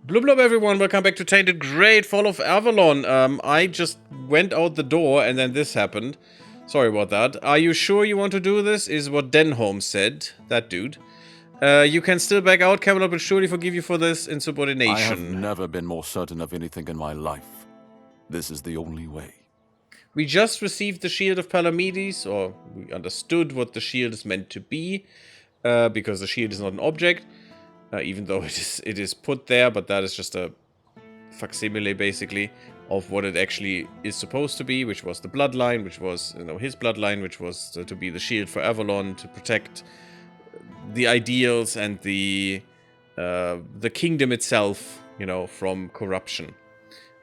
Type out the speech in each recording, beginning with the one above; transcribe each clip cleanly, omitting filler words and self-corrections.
Blub blub everyone, welcome back to Tainted Grail, Fall of Avalon. I just went out the door and then this happened. Sorry about that. Are you sure you want to do this? Is what Denholm said. That dude. You can still back out. Camelot will surely forgive you for this insubordination. I have never been more certain of anything in my life. This is the only way. We just received the Shield of Palamedes, or we understood what the shield is meant to be, because the shield is not an object, even though it is put there, but that is just a facsimile, basically, of what it actually is supposed to be, which was the bloodline, which was, you know, his bloodline, which was to be the shield for Avalon, to protect the ideals and the kingdom itself, you know, from corruption.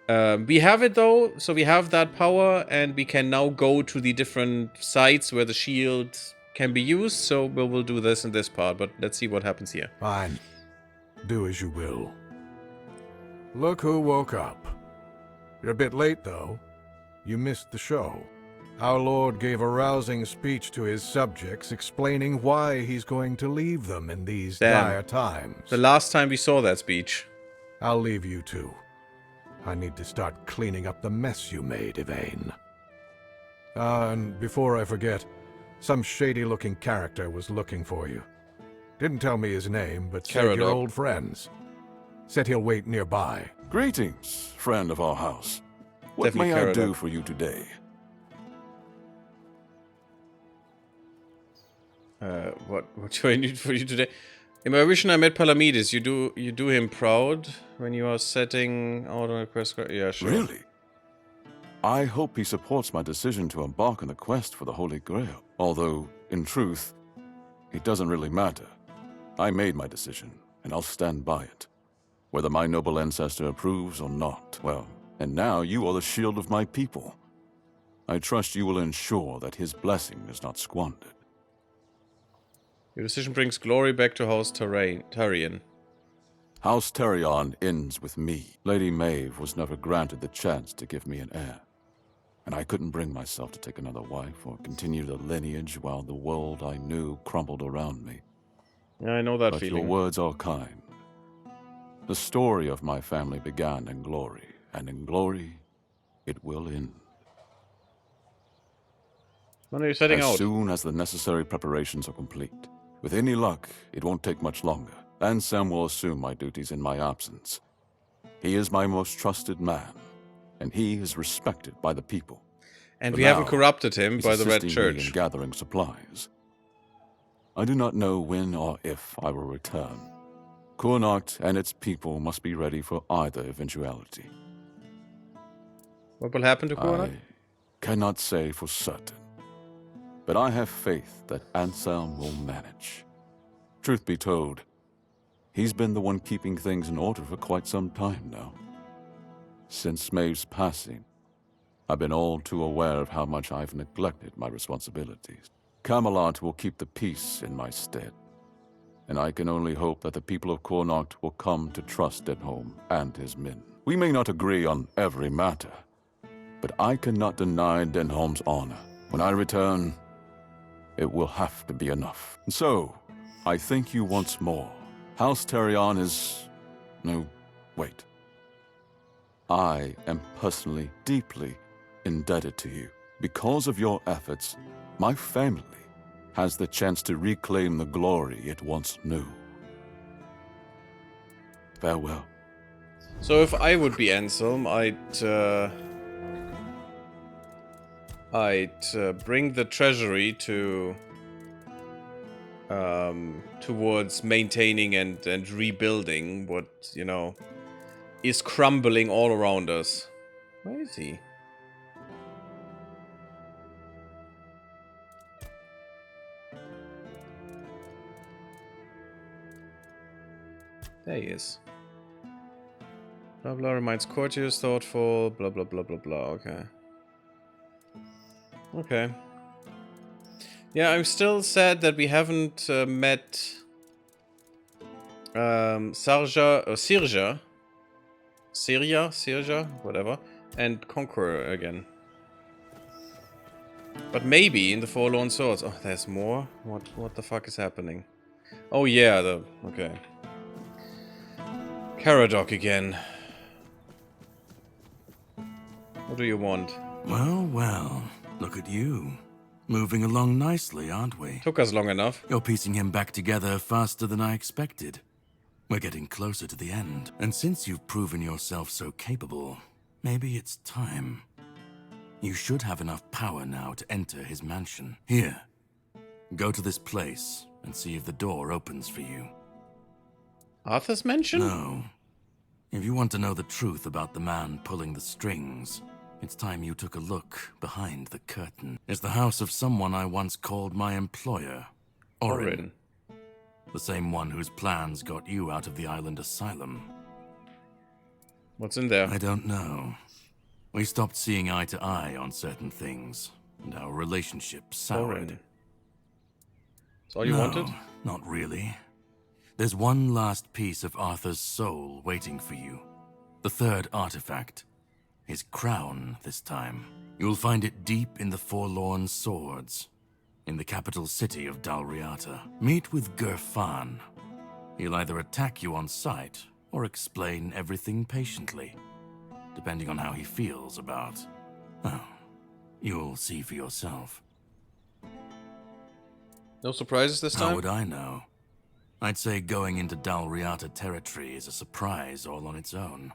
We have it though, so we have that power, and we can now go to the different sites where the shield can be used. So we'll do this in this part, but let's see what happens here. Fine. Do as you will. Look who woke up. You're a bit late, though. You missed the show. Our Lord gave a rousing speech to his subjects explaining why he's going to leave them in these dire times. The last time we saw that speech. I'll leave you two. I need to start cleaning up the mess you made, Yvain. And before I forget, some shady-looking character was looking for you. Didn't tell me his name, but said you're old friends. Said he'll wait nearby. Greetings, friend of our house. What may I do for you today? What do I need for you today? In my vision, I met Palamedes. You do him proud when you are setting out on a quest. Yeah, sure. Really? I hope he supports my decision to embark on a quest for the Holy Grail. Although, in truth, it doesn't really matter. I made my decision, and I'll stand by it. Whether my noble ancestor approves or not. Well, and now you are the shield of my people. I trust you will ensure that his blessing is not squandered. Your decision brings glory back to House Tarion. House Tarion ends with me. Lady Maeve was never granted the chance to give me an heir. And I couldn't bring myself to take another wife or continue the lineage while the world I knew crumbled around me. Yeah, I know that but feeling. Your words are kind. The story of my family began in glory, and in glory, it will end. When are you setting out? As soon as the necessary preparations are complete. With any luck, it won't take much longer. Ansem will assume my duties in my absence. He is my most trusted man, and he is respected by the people. And we haven't corrupted him by the Red Church. Me in gathering supplies. I do not know when or if I will return. Kurnocht and its people must be ready for either eventuality. What will happen to Kurnocht? I cannot say for certain. But I have faith that Anselm will manage. Truth be told, he's been the one keeping things in order for quite some time now. Since Maeve's passing, I've been all too aware of how much I've neglected my responsibilities. Camelot will keep the peace in my stead. And I can only hope that the people of Kurnocht will come to trust Denholm and his men. We may not agree on every matter, but I cannot deny Denholm's honor. When I return, it will have to be enough. So, I thank you once more. House Tarion is... No, wait. I am personally deeply indebted to you. Because of your efforts, my family has the chance to reclaim the glory it once knew. Farewell. So if I would be Anselm, I'd bring the treasury to towards maintaining and rebuilding what, you know, is crumbling all around us. Where is he? There he is. Blah blah reminds courteous, thoughtful, blah blah blah blah blah, okay. Okay. Yeah, I'm still sad that we haven't met Sirja, whatever, and Conqueror again. But maybe in the Forlorn Swords. Oh, there's more? What the fuck is happening? Oh yeah, okay. Caradoc again. What do you want? Well, well, look at you. Moving along nicely, aren't we? Took us long enough. You're piecing him back together faster than I expected. We're getting closer to the end. And since you've proven yourself so capable, maybe it's time. You should have enough power now to enter his mansion. Here, go to this place and see if the door opens for you. Arthur's mansion? No. If you want to know the truth about the man pulling the strings, it's time you took a look behind the curtain. It's the house of someone I once called my employer, Orin. The same one whose plans got you out of the island asylum. What's in there? I don't know. We stopped seeing eye to eye on certain things, and our relationship soured. Orin. That's all you wanted? Not really. There's one last piece of Arthur's soul waiting for you. The third artifact. His crown, this time. You'll find it deep in the Forlorn Swords, in the capital city of Dalriata. Meet with Gerfan. He'll either attack you on sight, or explain everything patiently, depending on how he feels about... well, you'll see for yourself. No surprises this time? How would I know? I'd say going into Dalriata territory is a surprise all on its own.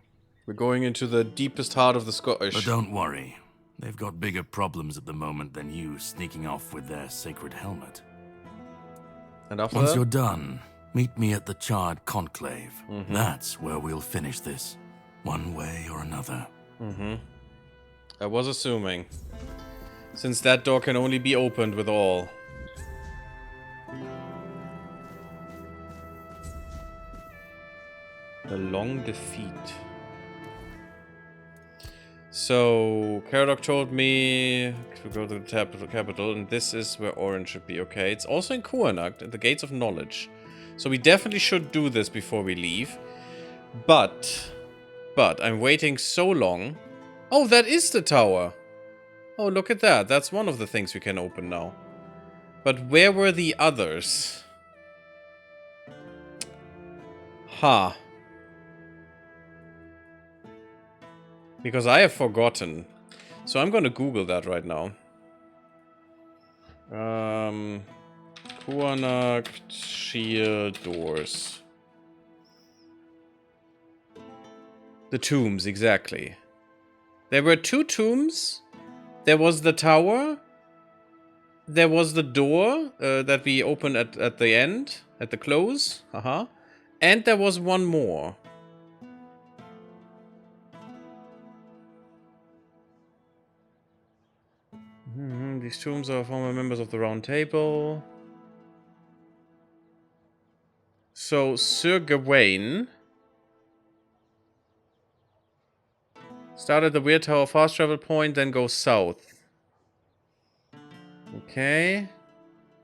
We're going into the deepest heart of the Scottish. But don't worry. They've got bigger problems at the moment than you sneaking off with their sacred helmet. And after Once that? you're done, meet me at the Charred Conclave. That's where we'll finish this, one way or another. I was assuming. Since that door can only be opened with all. The long defeat. So, Caradoc told me to go to the capital, and this is where Orin should be. Okay, it's also in Kuanakt, at the Gates of Knowledge. So we definitely should do this before we leave. But, I'm waiting so long. Oh, that is the tower. Oh, look at that. That's one of the things we can open now. But where were the others? Huh. Because I have forgotten. So I'm gonna Google that right now. Kuanakt sheer doors. The tombs, exactly. There were 2 tombs. There was the tower. There was the door that we opened at the end, at the close. And there was one more. These tombs are former members of the Round Table. So, Sir Gawain start at the Weird Tower fast travel point, then go south. Okay.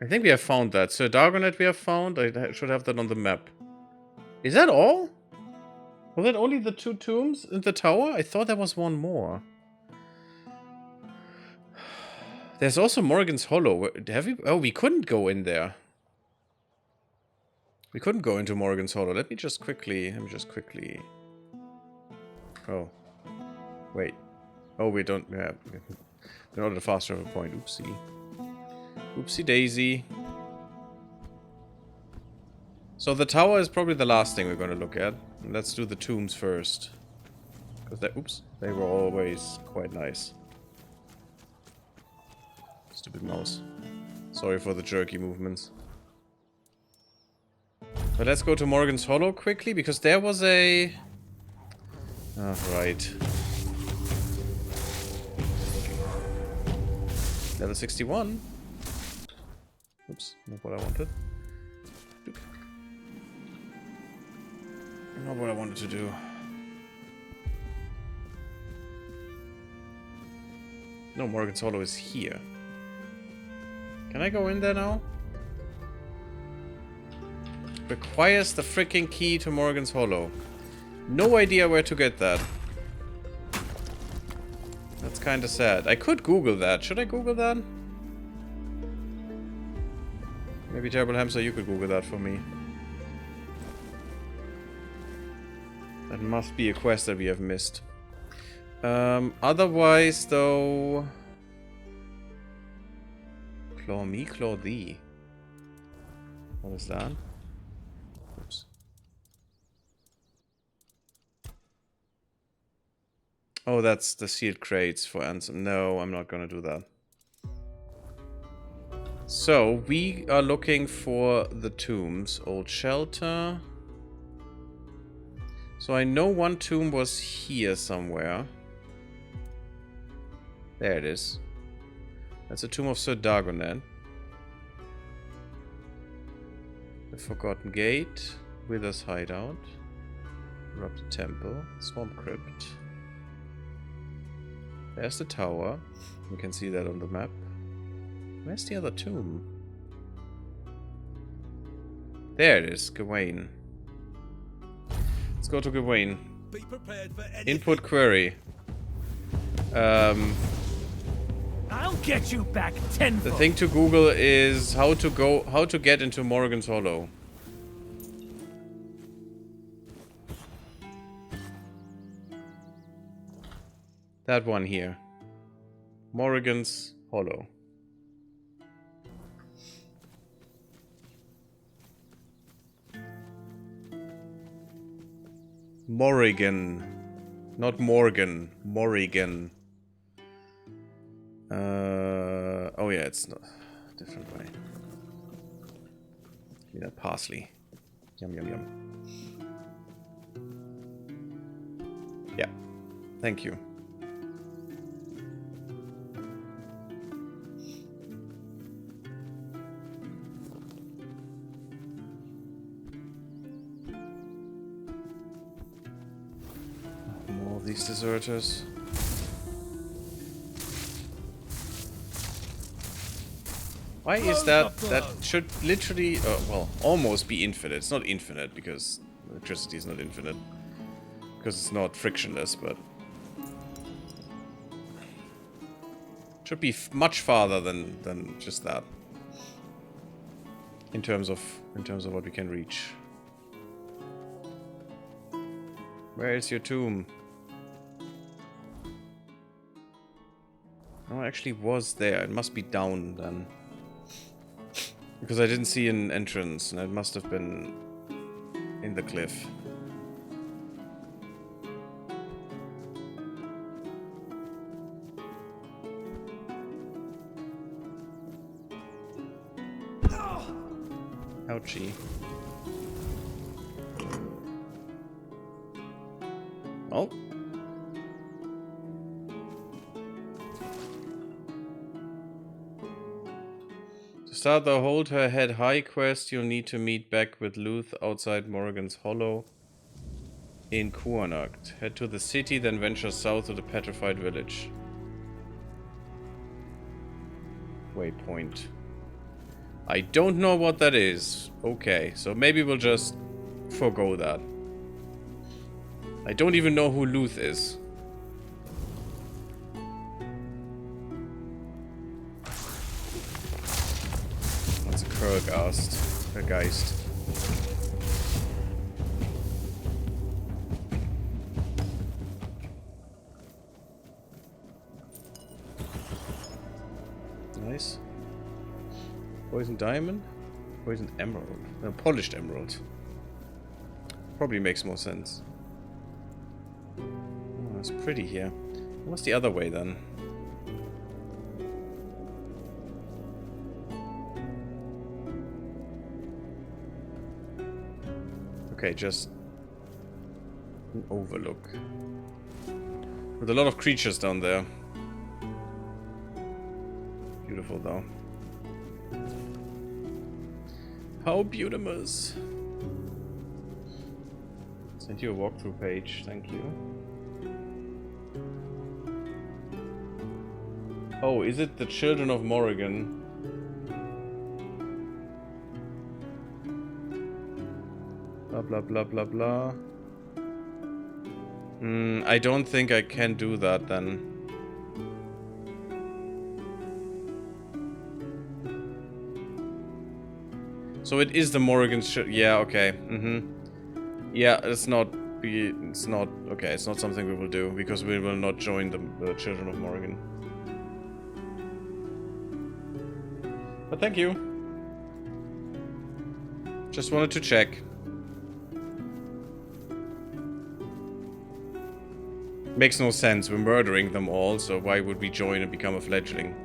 I think we have found that. Sir Dargonet we have found. I should have that on the map. Is that all? Was that only the 2 tombs in the tower? I thought there was one more. There's also Morrigan's Hollow. Have we? Oh, we couldn't go in there. We couldn't go into Morrigan's Hollow. Let me just quickly... Oh. Wait. Oh, we don't... Yeah. We're not at a fast travel point. Oopsie. Oopsie daisy. So the tower is probably the last thing we're going to look at. Let's do the tombs first. Because they were always quite nice. Stupid mouse. Sorry for the jerky movements. But let's go to Morrigan's Hollow quickly, because there was a... Oh, right. Level 61. Oops, not what I wanted. Not what I wanted to do. No, Morrigan's Hollow is here. Can I go in there now? Requires the freaking key to Morrigan's Hollow. No idea where to get that. That's kind of sad. I could Google that. Should I Google that? Maybe Terrible Hamster, you could Google that for me. That must be a quest that we have missed. Otherwise, though... Claw me, claw thee. What is that? Oops. Oh, that's the sealed crates for Ansem. No, I'm not gonna do that. So, we are looking for the tombs. Old shelter. So I know one tomb was here somewhere. There it is. That's the tomb of Sir Dagonet. The Forgotten Gate. Wither's Hideout. Corrupted Temple. Swamp Crypt. There's the tower. You can see that on the map. Where's the other tomb? There it is, Gawain. Let's go to Gawain. Be prepared for anything. Input query. I'll get you back tenfold. The thing to Google is how to get into Morrigan's Hollow. That one here. Morrigan's Hollow. Morrigan. Not Morgan. Morrigan. Oh yeah, it's not a different way. Give me that parsley. Yum yum yum. Yeah. Thank you. More of these deserters. Why is that? That should literally, well, almost be infinite. It's not infinite because electricity is not infinite. Because it's not frictionless, but... should be much farther than just that. In terms of what we can reach. Where is your tomb? Oh, it actually was there. It must be down then. Because I didn't see an entrance, and it must have been in the cliff. Ouchie. Oh. To start the Hold Her Head High quest, you'll need to meet back with Luth outside Morrigan's Hollow in Kuanacht. Head to the city, then venture south to the petrified village. Waypoint. I don't know what that is. Okay, so maybe we'll just forgo that. I don't even know who Luth is. That's a Kurgast. A Geist. Nice. Poison diamond? Poison emerald. No, polished emerald. Probably makes more sense. Oh, it's pretty here. What's the other way then? Okay, just an overlook. With a lot of creatures down there. Beautiful though. How beautiful. Send you a walkthrough page, thank you. Oh, is it the Children of Morrigan? Blah blah blah blah blah. I don't think I can do that then. So it is the Morrigan yeah, okay. Yeah, it's not It's not okay. It's not something we will do because we will not join the Children of Morrigan. But thank you. Just wanted to check. Makes no sense. We're murdering them all, so why would we join and become a fledgling?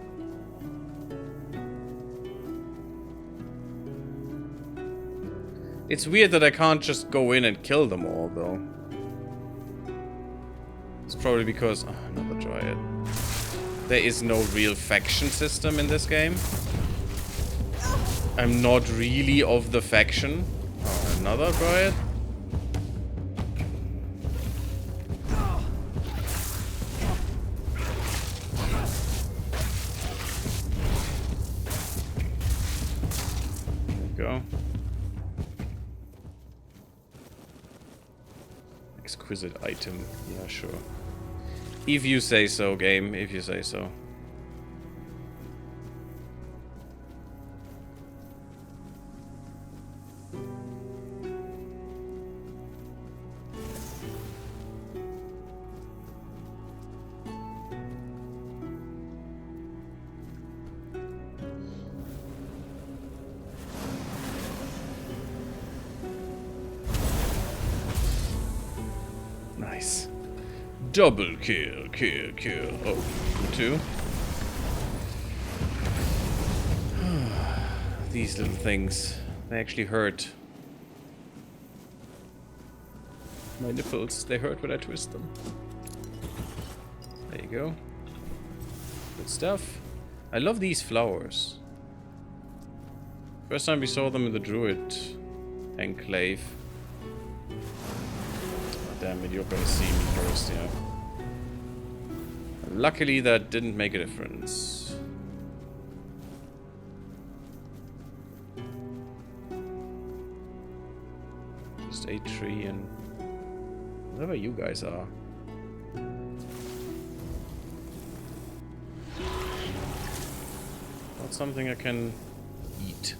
It's weird that I can't just go in and kill them all, though. It's probably because... Oh, another Dryad. There is no real faction system in this game. I'm not really of the faction. Oh, another Dryad? There we go. Exquisite item. Yeah, sure. If you say so, game. If you say so. Nice. Double kill, kill, kill. Oh, you too. These little things, they actually hurt. My nipples, they hurt when I twist them. There you go. Good stuff. I love these flowers. First time we saw them in the Druid Enclave. Damn it, you're gonna see me first, yeah. Luckily, that didn't make a difference. Just a tree and... whatever you guys are. Not something I can eat.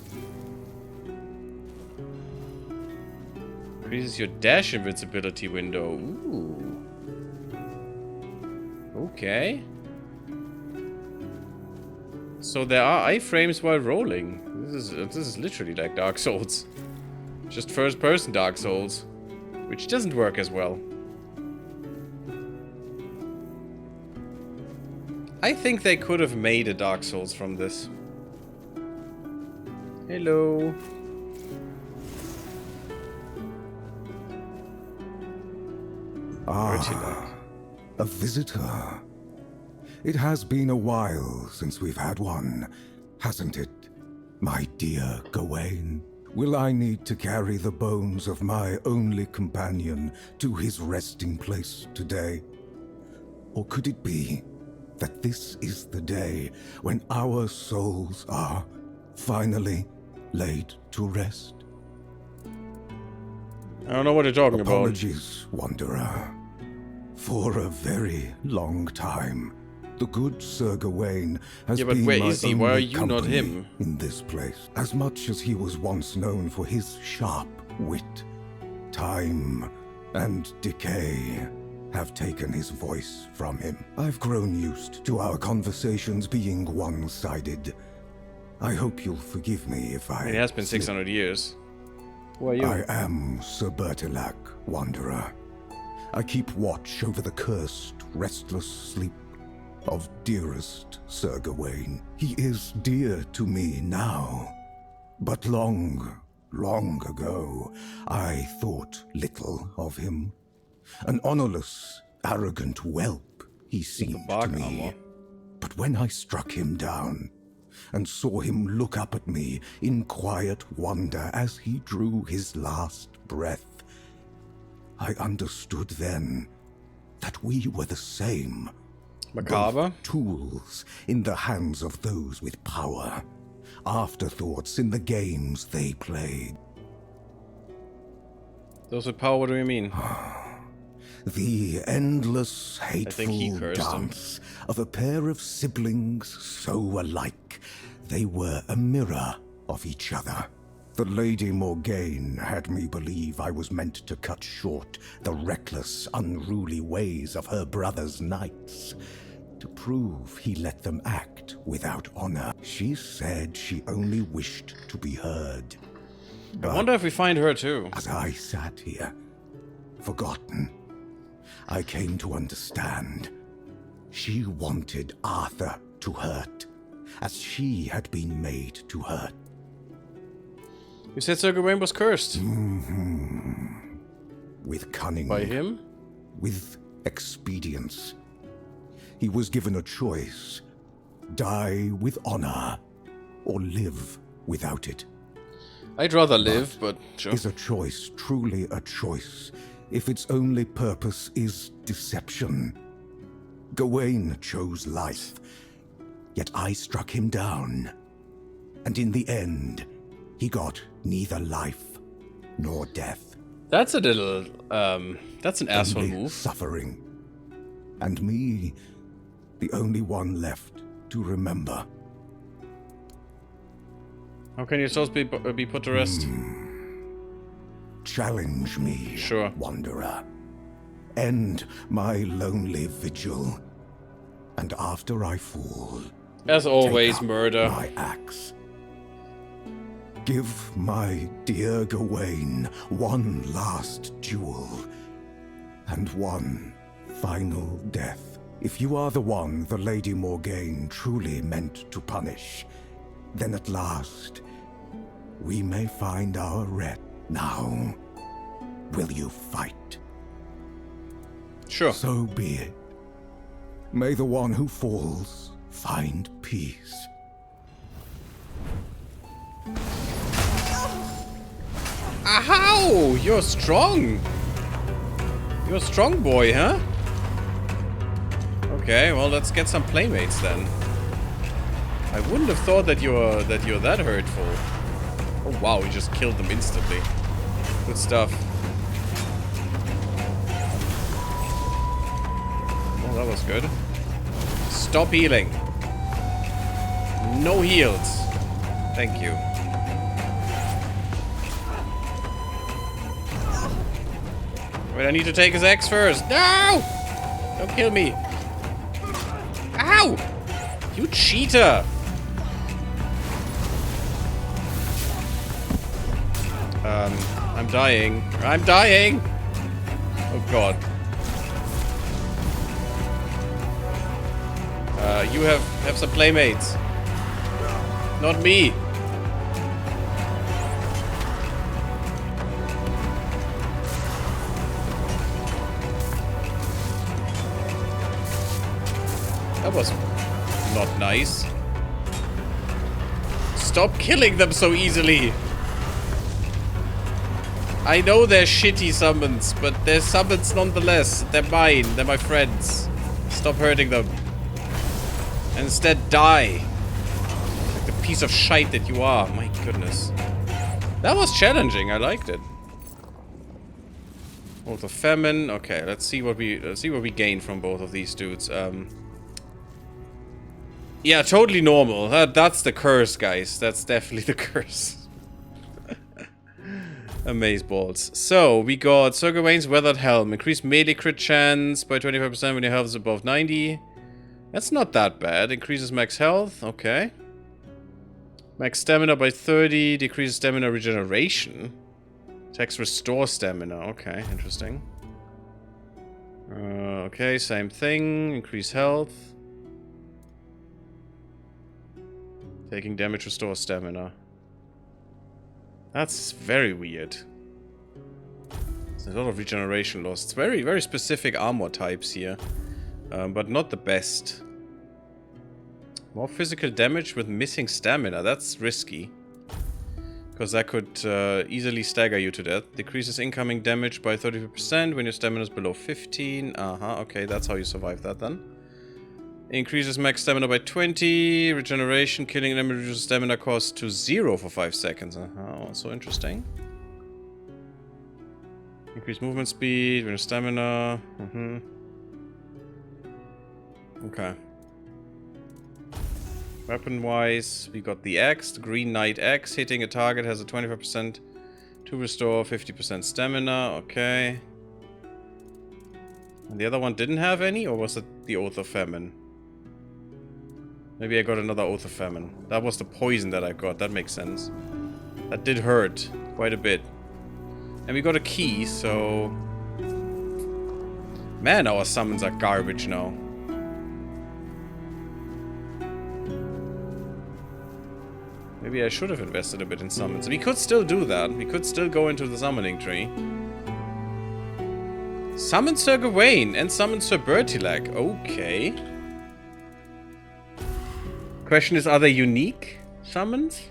Increases your dash invincibility window. Ooh. Okay. So there are iframes while rolling. This is literally like Dark Souls. Just first person Dark Souls. Which doesn't work as well. I think they could have made a Dark Souls from this. Hello. Ah, a visitor. It has been a while since we've had one, hasn't it, my dear Gawain? Will I need to carry the bones of my only companion to his resting place today? Or could it be that this is the day when our souls are finally laid to rest? I don't know what you're talking about. Apologies, Wanderer. For a very long time, the good Sir Gawain has been where my is he? Why are only you not company him? in this place. As much as he was once known for his sharp wit, time and decay have taken his voice from him. I've grown used to our conversations being one-sided. I hope you'll forgive me if I... It has been 600 years. Who are you? I am Sir Bertilac, Wanderer. I keep watch over the cursed, restless sleep of dearest Sir Gawain. He is dear to me now, but long, long ago, I thought little of him. An honorless, arrogant whelp he seemed to me. armor. But when I struck him down and saw him look up at me in quiet wonder as he drew his last breath, I understood then that we were the same. Macabre? Both tools in the hands of those with power. Afterthoughts in the games they played. Those with power, what do you mean? The endless, he hateful cursed him. dance of a pair of siblings so alike, they were a mirror of each other. The Lady Morgaine had me believe I was meant to cut short the reckless, unruly ways of her brother's knights, to prove he let them act without honor. She said she only wished to be heard. I wonder if we find her too. As I sat here, forgotten, I came to understand. She wanted Arthur to hurt, as she had been made to hurt. You said Sir Gawain was cursed. With cunning. By him? With expedience. He was given a choice. Die with honor, or live without it. I'd rather live, but sure. Is a choice truly a choice if its only purpose is deception? Gawain chose life, yet I struck him down. And in the end, he got neither life nor death. That's a little, that's an asshole Only move. suffering. And me, the only one left to remember. How can your souls be put to rest? Challenge me, Sure. wanderer. End my lonely vigil. And after I fall, As always, take up murder. my axe. Give my dear Gawain one last duel, and one final death. If you are the one the Lady Morgaine truly meant to punish, then at last we may find our ret. Now, will you fight? Sure. So be it. May the one who falls find peace. Ow! You're strong! You're a strong boy, huh? Okay, well, let's get some playmates then. I wouldn't have thought that you're that hurtful. Oh wow, we just killed them instantly. Good stuff. Oh, that was good. Stop healing. No heals. Thank you. Wait, I need to take his axe first. No! Don't kill me. Ow! You cheater! I'm dying. I'm dying! Oh god. You have some playmates. Not me. That was not nice. Stop killing them so easily. I know they're shitty summons, but they're summons nonetheless. They're mine. They're my friends. Stop hurting them. And instead die. Like the piece of shite that you are. My goodness. That was challenging. I liked it. Both of famine. Okay, let's see what we gain from both of these dudes. Yeah, totally normal. That's the curse, guys. That's definitely the curse. Amazeballs. So, we got Sir Gawain's Weathered Helm. Increased melee crit chance by 25% when your health is above 90. That's not that bad. Increases max health. Okay. Max stamina by 30. Decreases stamina regeneration. Attacks restore stamina. Okay, interesting. Okay, same thing. Increase health. Taking damage restores stamina. That's very weird. There's a lot of regeneration loss. It's very, very specific armor types here. But not the best. More physical damage with missing stamina. That's risky. Because that could easily stagger you to death. Decreases incoming damage by 30% when your stamina is below 15. Okay, that's how you survive that then. Increases max stamina by 20. Regeneration, killing enemy reduces stamina cost to 0 for 5 seconds. Also interesting. Increase movement speed, reduce stamina. Okay. Weapon-wise, we got the axe, the Green Knight axe. Hitting a target has a 25% to restore 50% stamina. Okay. And the other one didn't have any, or was it the Oath of Famine? Maybe I got another Oath of Famine. That was the poison that I got. That makes sense. That did hurt quite a bit. And we got a key, so... Man, our summons are garbage now. Maybe I should have invested a bit in summons. We could still do that. We could still go into the summoning tree. Summon Sir Gawain and summon Sir Bertilac. Okay. Question is, are they unique summons?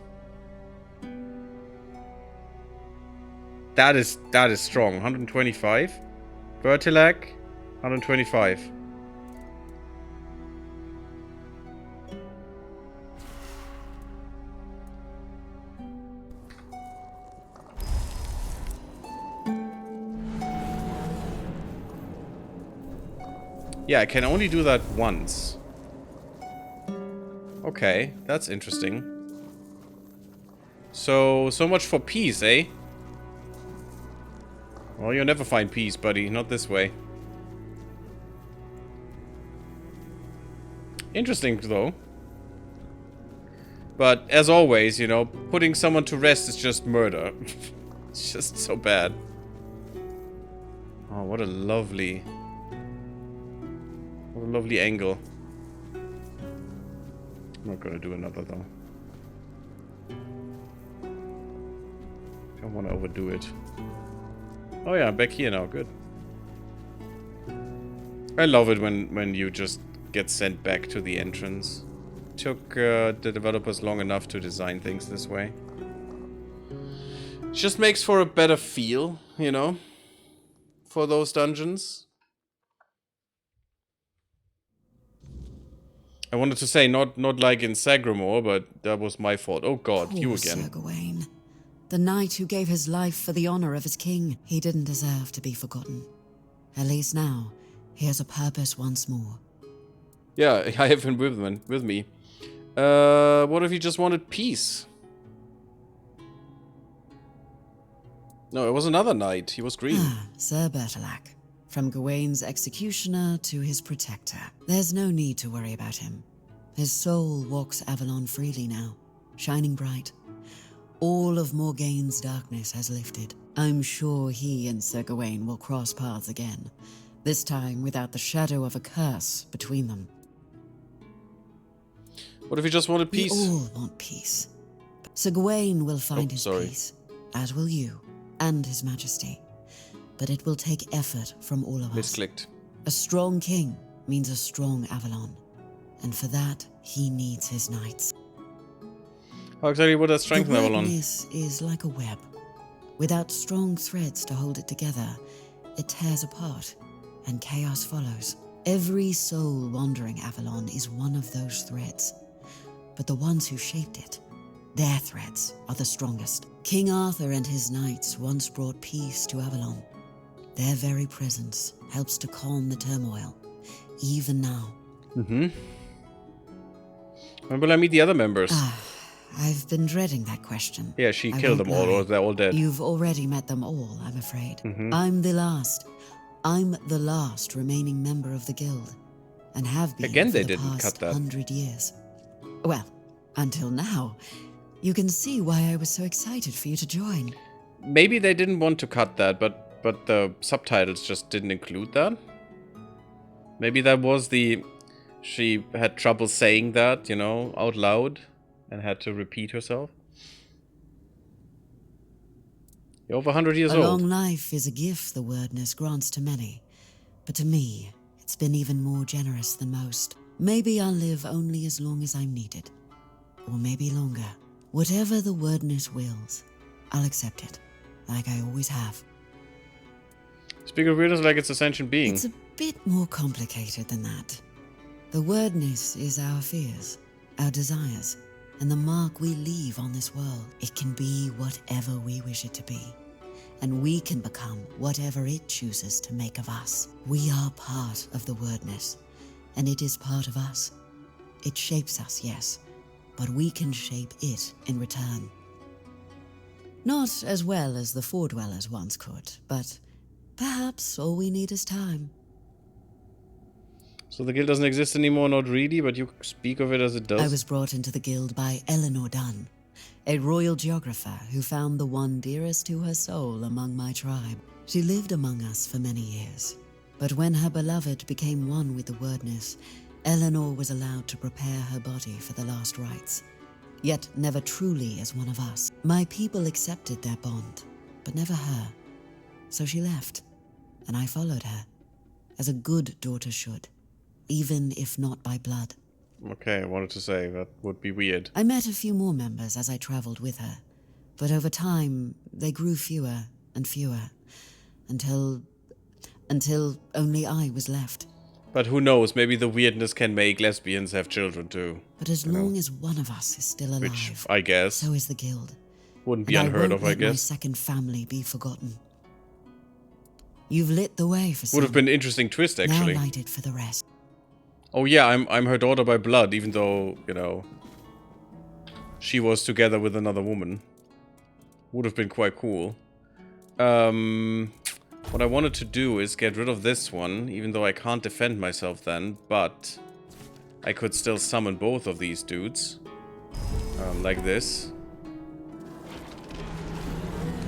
That is strong. 125. Bertilac, 125. Yeah, I can only do that once. Okay, that's interesting. So much for peace, eh? Well, you'll never find peace, buddy. Not this way. Interesting, though. But, as always, you know, putting someone to rest is just murder. It's just so bad. Oh, what a lovely... What a lovely angle. I'm not gonna do another, though. Don't want to overdo it. Oh yeah, I'm back here now. Good. I love it when you just get sent back to the entrance. Took the developers long enough to design things this way. Just makes for a better feel, you know, for those dungeons. I wanted to say not like in Sagramore, but that was my fault. Oh god, Poor you again. Sir Gawain. The knight who gave his life for the honor of his king. He didn't deserve to be forgotten. At least now, he has a purpose once more. Yeah, I have him with me. What if he just wanted peace? No, it was another knight. He was green. Ah, Sir Bertilac. From Gawain's executioner to his protector. There's no need to worry about him. His soul walks Avalon freely now, shining bright. All of Morgaine's darkness has lifted. I'm sure he and Sir Gawain will cross paths again, this time without the shadow of a curse between them. What if he just wanted peace? We all want peace. Sir Gawain will find his peace, as will you, and his majesty. But it will take effort from all of us. Misclicked. A strong king means a strong Avalon. And for that, he needs his knights. How exactly would that strengthen Avalon? The wilderness is like a web. Without strong threads to hold it together, it tears apart, and chaos follows. Every soul wandering Avalon is one of those threads. But the ones who shaped it, their threads are the strongest. King Arthur and his knights once brought peace to Avalon. Their very presence helps to calm the turmoil, even now. Mm-hmm. When will I meet the other members? I've been dreading that question. Yeah, she killed them all, or they're all dead. You've already met them all, I'm afraid. I'm the last. I'm the last remaining member of the guild, and have been Again, for they the didn't past cut that. 100 years. Well, until now. You can see why I was so excited for you to join. Maybe they didn't want to cut that, but the subtitles just didn't include that. Maybe that was the... She had trouble saying that, you know, out loud, and had to repeat herself. You're over 100 years A old. long life is a gift the wordness grants to many, but to me, it's been even more generous than most. Maybe I'll live only as long as I'm needed, or maybe longer. Whatever the wordness wills, I'll accept it, like I always have. Speak of weirdness like it's a sentient being. It's a bit more complicated than that. The wordness is our fears, our desires, and the mark we leave on this world. It can be whatever we wish it to be, and we can become whatever it chooses to make of us. We are part of the wordness, and it is part of us. It shapes us, yes, but we can shape it in return. Not as well as the Four Dwellers once could, but perhaps all we need is time. So the guild doesn't exist anymore, not really, but you speak of it as it does? I was brought into the guild by Eleanor Dunn, a royal geographer who found the one dearest to her soul among my tribe. She lived among us for many years, but when her beloved became one with the wordness, Eleanor was allowed to prepare her body for the last rites, yet never truly as one of us. My people accepted their bond, but never her. So she left, and I followed her, as a good daughter should, even if not by blood. Okay, I wanted to say, that would be weird. I met a few more members as I traveled with her, but over time, they grew fewer and fewer, until only I was left. But who knows, maybe the weirdness can make lesbians have children too. But as long as one of us is still alive, Which, I guess, so is the guild. wouldn't be And unheard I of, won't I let my guess. second family be forgotten. You've lit the way for some. Would have been an interesting twist, actually. Now light it for the rest. Oh yeah, I'm her daughter by blood, even though, you know, she was together with another woman. Would have been quite cool. What I wanted to do is get rid of this one, even though I can't defend myself then, but I could still summon both of these dudes. Like this.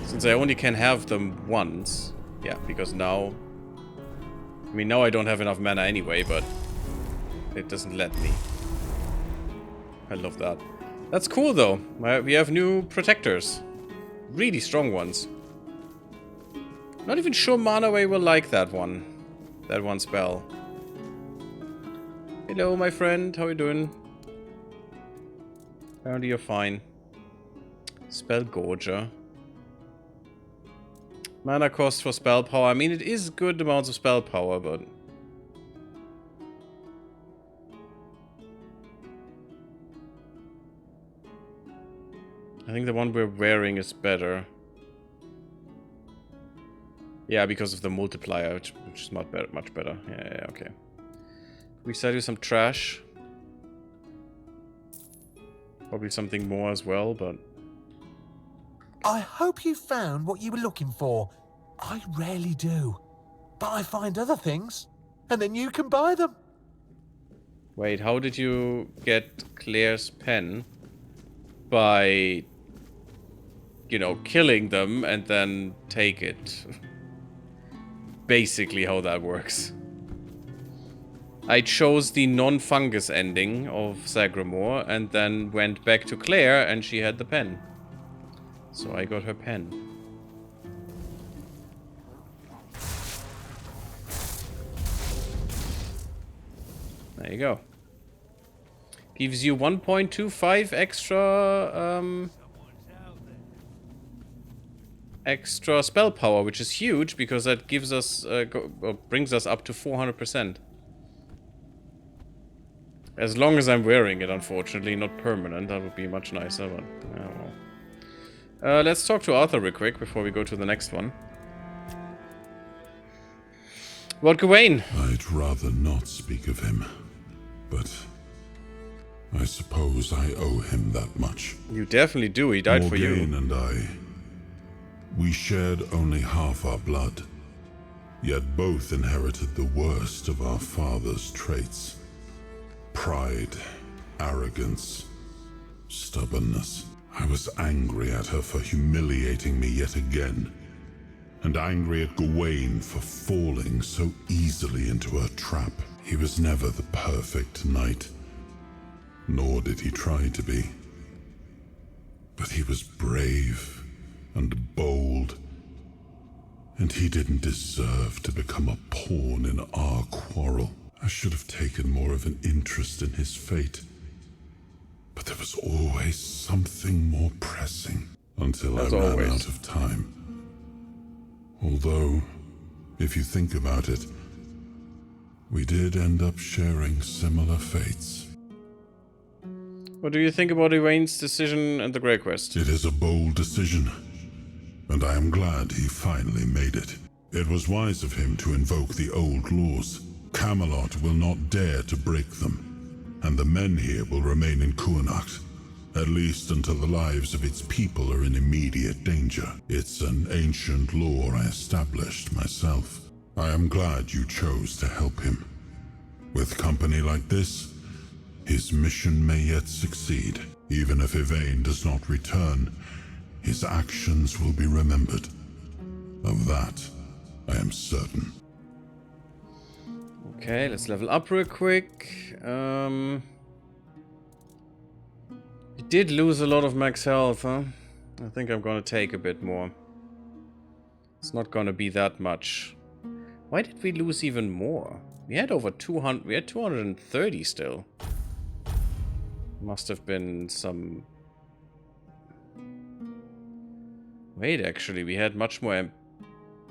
Since I only can have them once. Yeah, because now... I mean, now I don't have enough mana anyway, but... it doesn't let me. I love that. That's cool, though. We have new protectors. Really strong ones. Not even sure Manaway will like that one. That one spell. Hello, my friend. How are you doing? Apparently you're fine. Spell Gorger. Mana cost for spell power. I mean, it is good amounts of spell power, but... I think the one we're wearing is better. Yeah, because of the multiplier, which is much better. Yeah, okay. We sell you some trash. Probably something more as well, but... I hope you found what you were looking for. I rarely do. But I find other things, and then you can buy them. Wait, how did you get Claire's pen? By... you know, killing them and then take it. Basically how that works. I chose the non-fungus ending of Sagramore and then went back to Claire and she had the pen. So I got her pen. There you go. Gives you 1.25 extra spell power, which is huge because that gives us brings us up to 400%. As long as I'm wearing it, unfortunately, not permanent. That would be much nicer, but oh well. Let's talk to Arthur real quick before we go to the next one. What, Gawain? I'd rather not speak of him, but I suppose I owe him that much. You definitely do. He died for you. Morgaine and I, we shared only half our blood, yet both inherited the worst of our father's traits. Pride, arrogance, stubbornness. I was angry at her for humiliating me yet again, and angry at Gawain for falling so easily into her trap. He was never the perfect knight, nor did he try to be. But he was brave and bold, and he didn't deserve to become a pawn in our quarrel. I should have taken more of an interest in his fate, but there was always something more pressing until I ran out of time. Although, if you think about it, we did end up sharing similar fates. What do you think about Gawain's decision and the Grey Quest? It is a bold decision, and I am glad he finally made it. It was wise of him to invoke the old laws. Camelot will not dare to break them, and the men here will remain in Kuanacht, at least until the lives of its people are in immediate danger. It's an ancient lore I established myself. I am glad you chose to help him. With company like this, his mission may yet succeed. Even if Yvain does not return, his actions will be remembered. Of that, I am certain. Okay, let's level up real quick. We did lose a lot of max health, huh? I think I'm gonna take a bit more. It's not gonna be that much. Why did we lose even more? We had over 200, we had 230 still. Must have been some... Wait, actually, we had much more...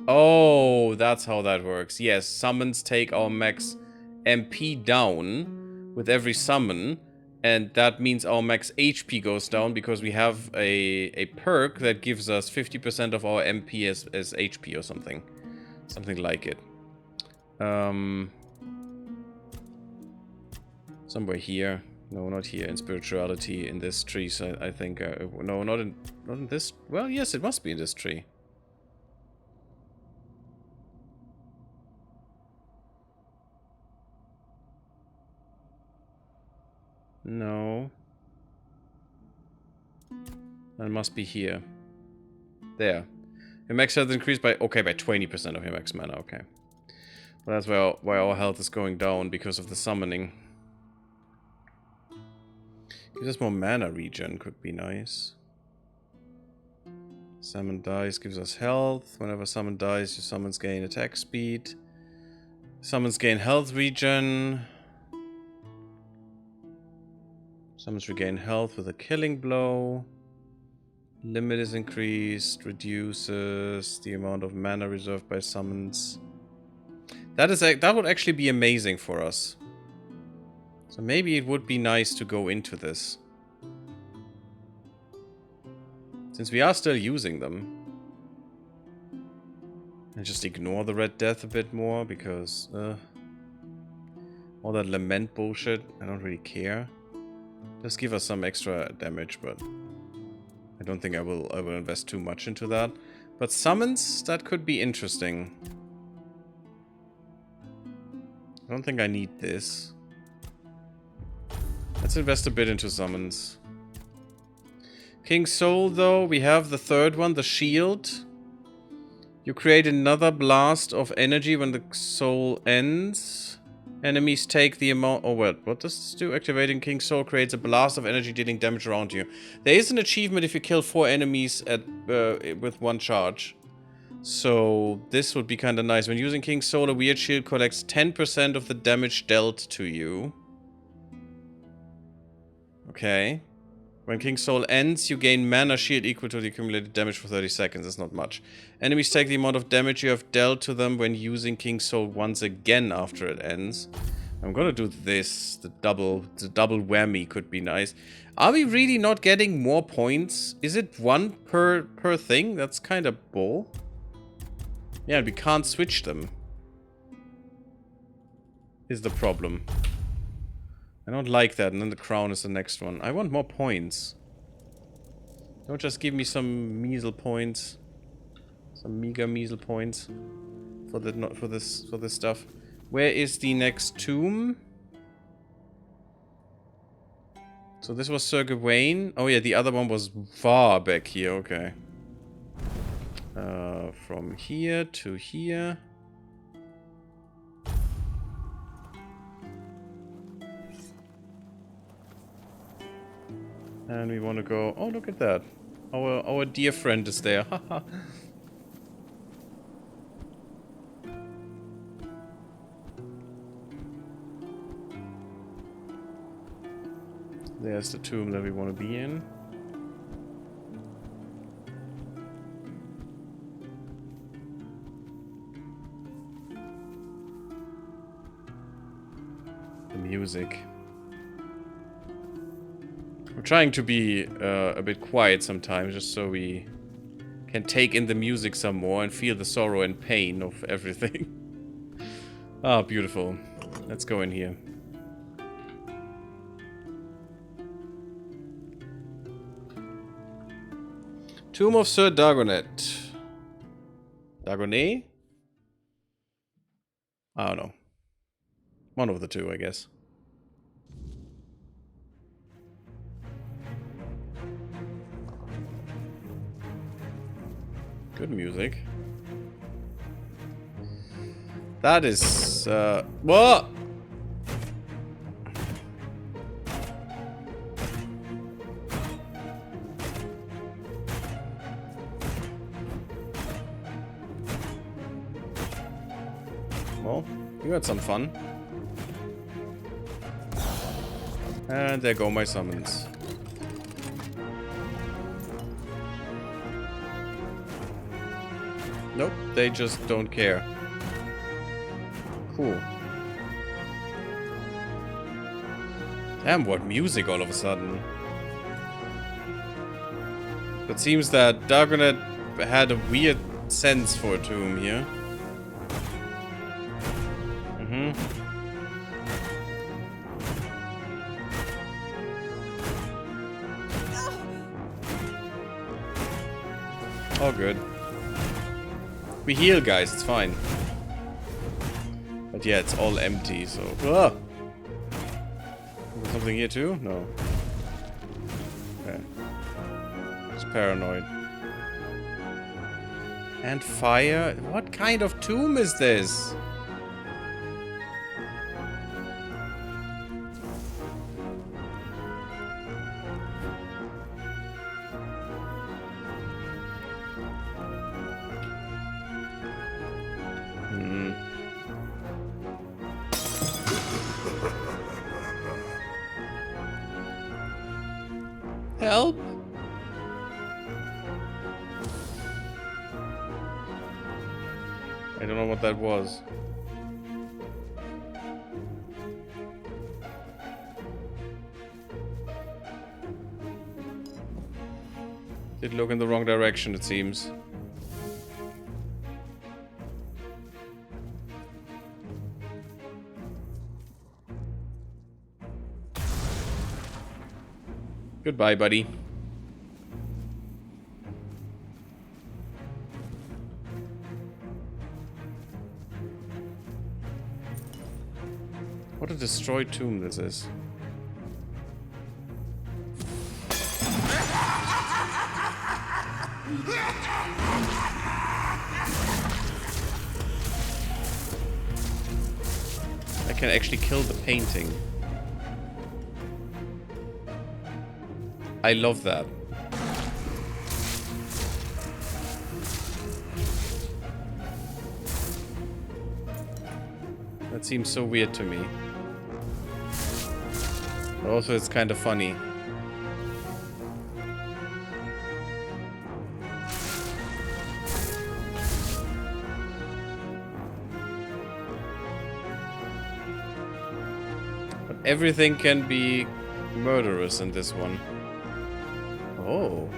Oh, that's how that works. Yes, summons take our max MP down with every summon. And that means our max HP goes down because we have a perk that gives us 50% of our MP as HP or something. Something like it. Somewhere here. No, not here. In spirituality, in this tree. So I think... no, not in this... Well, yes, it must be in this tree. No. That must be here. There. Your max health increased by... Okay, by 20% of your max mana. Okay. Well, that's why our health is going down, because of the summoning. Gives us more mana regen. Could be nice. Summon dies gives us health. Whenever summon dies, your summons gain attack speed. Summons gain health regen. Summons regain health with a killing blow. Limit is increased. Reduces the amount of mana reserved by summons. That would actually be amazing for us. So maybe it would be nice to go into this. Since we are still using them. And just ignore the Red Death a bit more, because... all that lament bullshit, I don't really care. Just give us some extra damage, but... I don't think I will invest too much into that. But summons, that could be interesting. I don't think I need this. Let's invest a bit into summons. King Soul, though, we have the third one, the shield. You create another blast of energy when the soul ends. Enemies take the amount... Oh, what does this do? Activating King Soul creates a blast of energy dealing damage around you. There is an achievement if you kill 4 enemies with one charge. So this would be kind of nice. When using King Soul, a weird shield collects 10% of the damage dealt to you. Okay. When King Soul ends, you gain mana shield equal to the accumulated damage for 30 seconds. That's not much. Enemies take the amount of damage you have dealt to them when using King Soul once again after it ends. I'm gonna do this. The double whammy could be nice. Are we really not getting more points? Is it 1 per thing? That's kind of bull. Yeah, we can't switch them. Is the problem. I don't like that, and then the crown is the next one. I want more points. Don't just give me some measle points. Some meager measle points. For this stuff. Where is the next tomb? So this was Sir Gawain. Oh yeah, the other one was far back here, okay. From here to here. And we want to go... Oh, look at that. Our dear friend is there. Haha. There's the tomb that we want to be in. The music. I'm trying to be a bit quiet sometimes, just so we can take in the music some more and feel the sorrow and pain of everything. Ah, beautiful. Let's go in here. Tomb of Sir Dagonet. Dagonet? I don't know. One of the two, I guess. Good music. That is, what? Well, you had some fun. And there go my summons. Nope, they just don't care. Cool. Damn, what music all of a sudden. It seems that Dagonet had a weird sense for a tomb here. All good. We heal, guys, it's fine. But yeah, it's all empty, so... Ah! Is there something here too? No. Okay. Just paranoid. And fire? What kind of tomb is this? Help! I don't know what that was. Did look in the wrong direction, it seems. Goodbye, buddy. What a destroyed tomb this is. I can actually kill the painting. I love that. That seems so weird to me. But also it's kind of funny. But everything can be murderous in this one. Oh.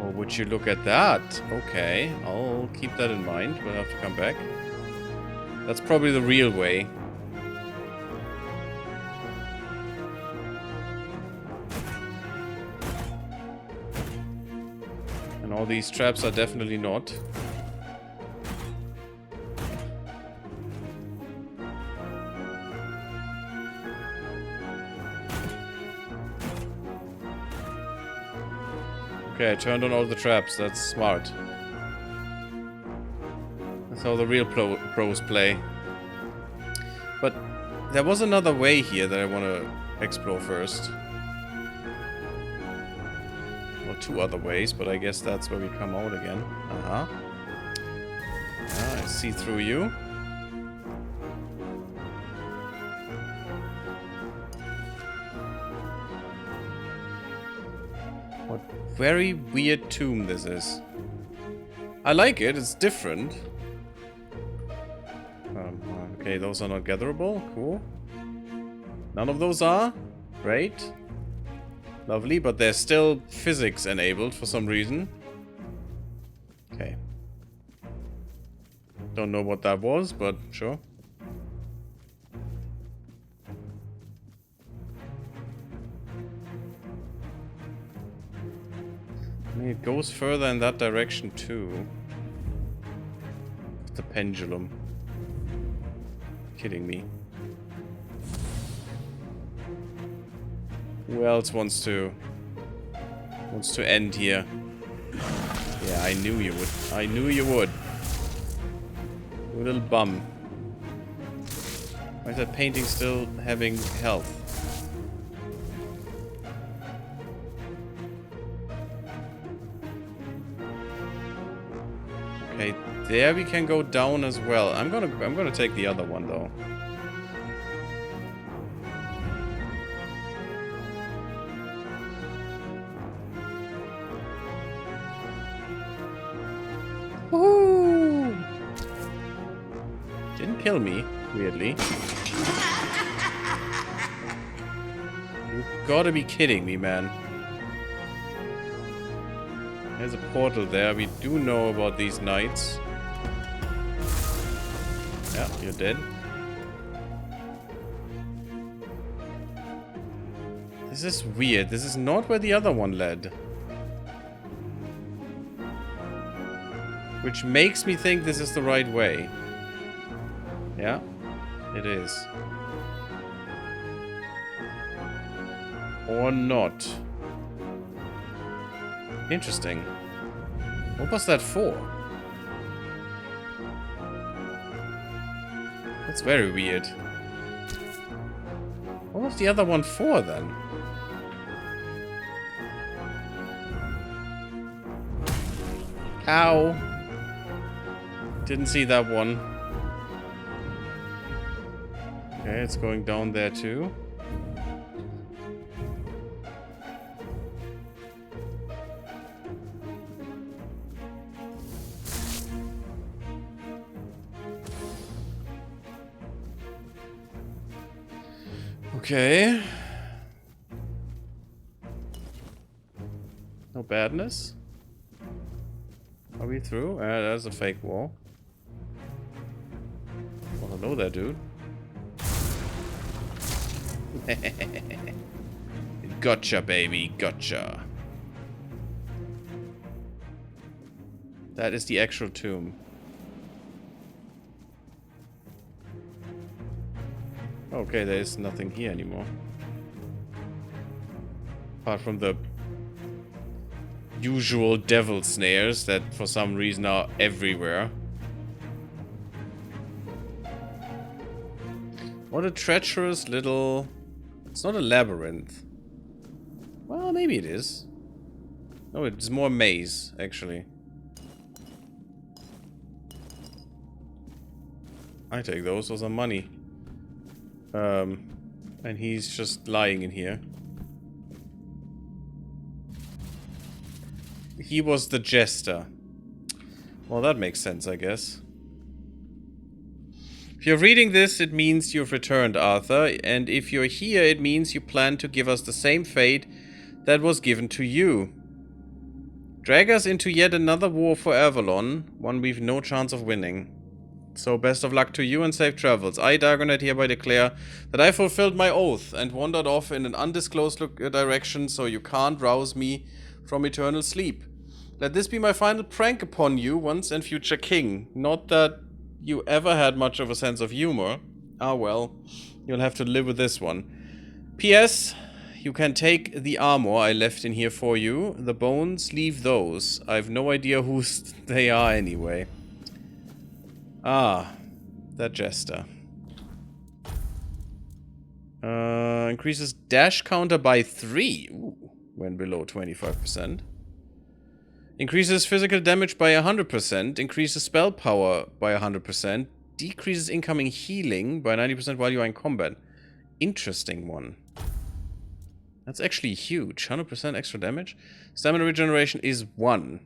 Oh, would you look at that? Okay, I'll keep that in mind. We'll have to come back. That's probably the real way. And all these traps are definitely not. Okay, I turned on all the traps. That's smart. That's how the real pros play. But there was another way here that I want to explore first. Or two other ways, but I guess that's where we come out again. Uh-huh. I see through you. What very weird tomb this is. I like it, it's different. Okay, those are not gatherable. Cool. None of those are. Great. Lovely, but they're still physics enabled for some reason. Okay. Don't know what that was, but sure. Many goes further in that direction too. The pendulum. Kidding me. Who else wants to end here? Yeah, I knew you would. I knew you would. You little bum. Why is that painting still having health? Okay, there we can go down as well. I'm gonna take the other one though. Woohoo! Didn't kill me, weirdly. You gotta be kidding me, man. There's a portal there. We do know about these knights. Yeah, you're dead. This is weird. This is not where the other one led. Which makes me think this is the right way. Yeah, it is. Or not. Interesting. What was that for? That's very weird. What was the other one for then? Ow. Didn't see that one. Okay, it's going down there too. Okay. No badness. Are we through? That's a fake wall. Well, hello there, dude. Gotcha, baby. Gotcha. That is the actual tomb. Okay, there's nothing here anymore. Apart from the usual devil snares that for some reason are everywhere. What a treacherous little... It's not a labyrinth. Well, maybe it is. No, it's more maze, actually. I take those are money. And he's just lying in here. He was the jester. Well, that makes sense, I guess. If you're reading this, it means you've returned, Arthur. And if you're here, it means you plan to give us the same fate that was given to you. Drag us into yet another war for Avalon, one we've no chance of winning. So best of luck to you and safe travels. I, Dagonet, hereby declare that I fulfilled my oath and wandered off in an undisclosed direction, so you can't rouse me from eternal sleep. Let this be my final prank upon you, once and future king. Not that you ever had much of a sense of humor. Ah well, you'll have to live with this one. P.S. You can take the armor I left in here for you. The bones, leave those. I've no idea whose they are anyway. Ah, that jester. Increases dash counter by 3. Ooh, when below 25%. Increases physical damage by 100%. Increases spell power by 100%. Decreases incoming healing by 90% while you are in combat. Interesting one. That's actually huge. 100% extra damage. Stamina regeneration is 1.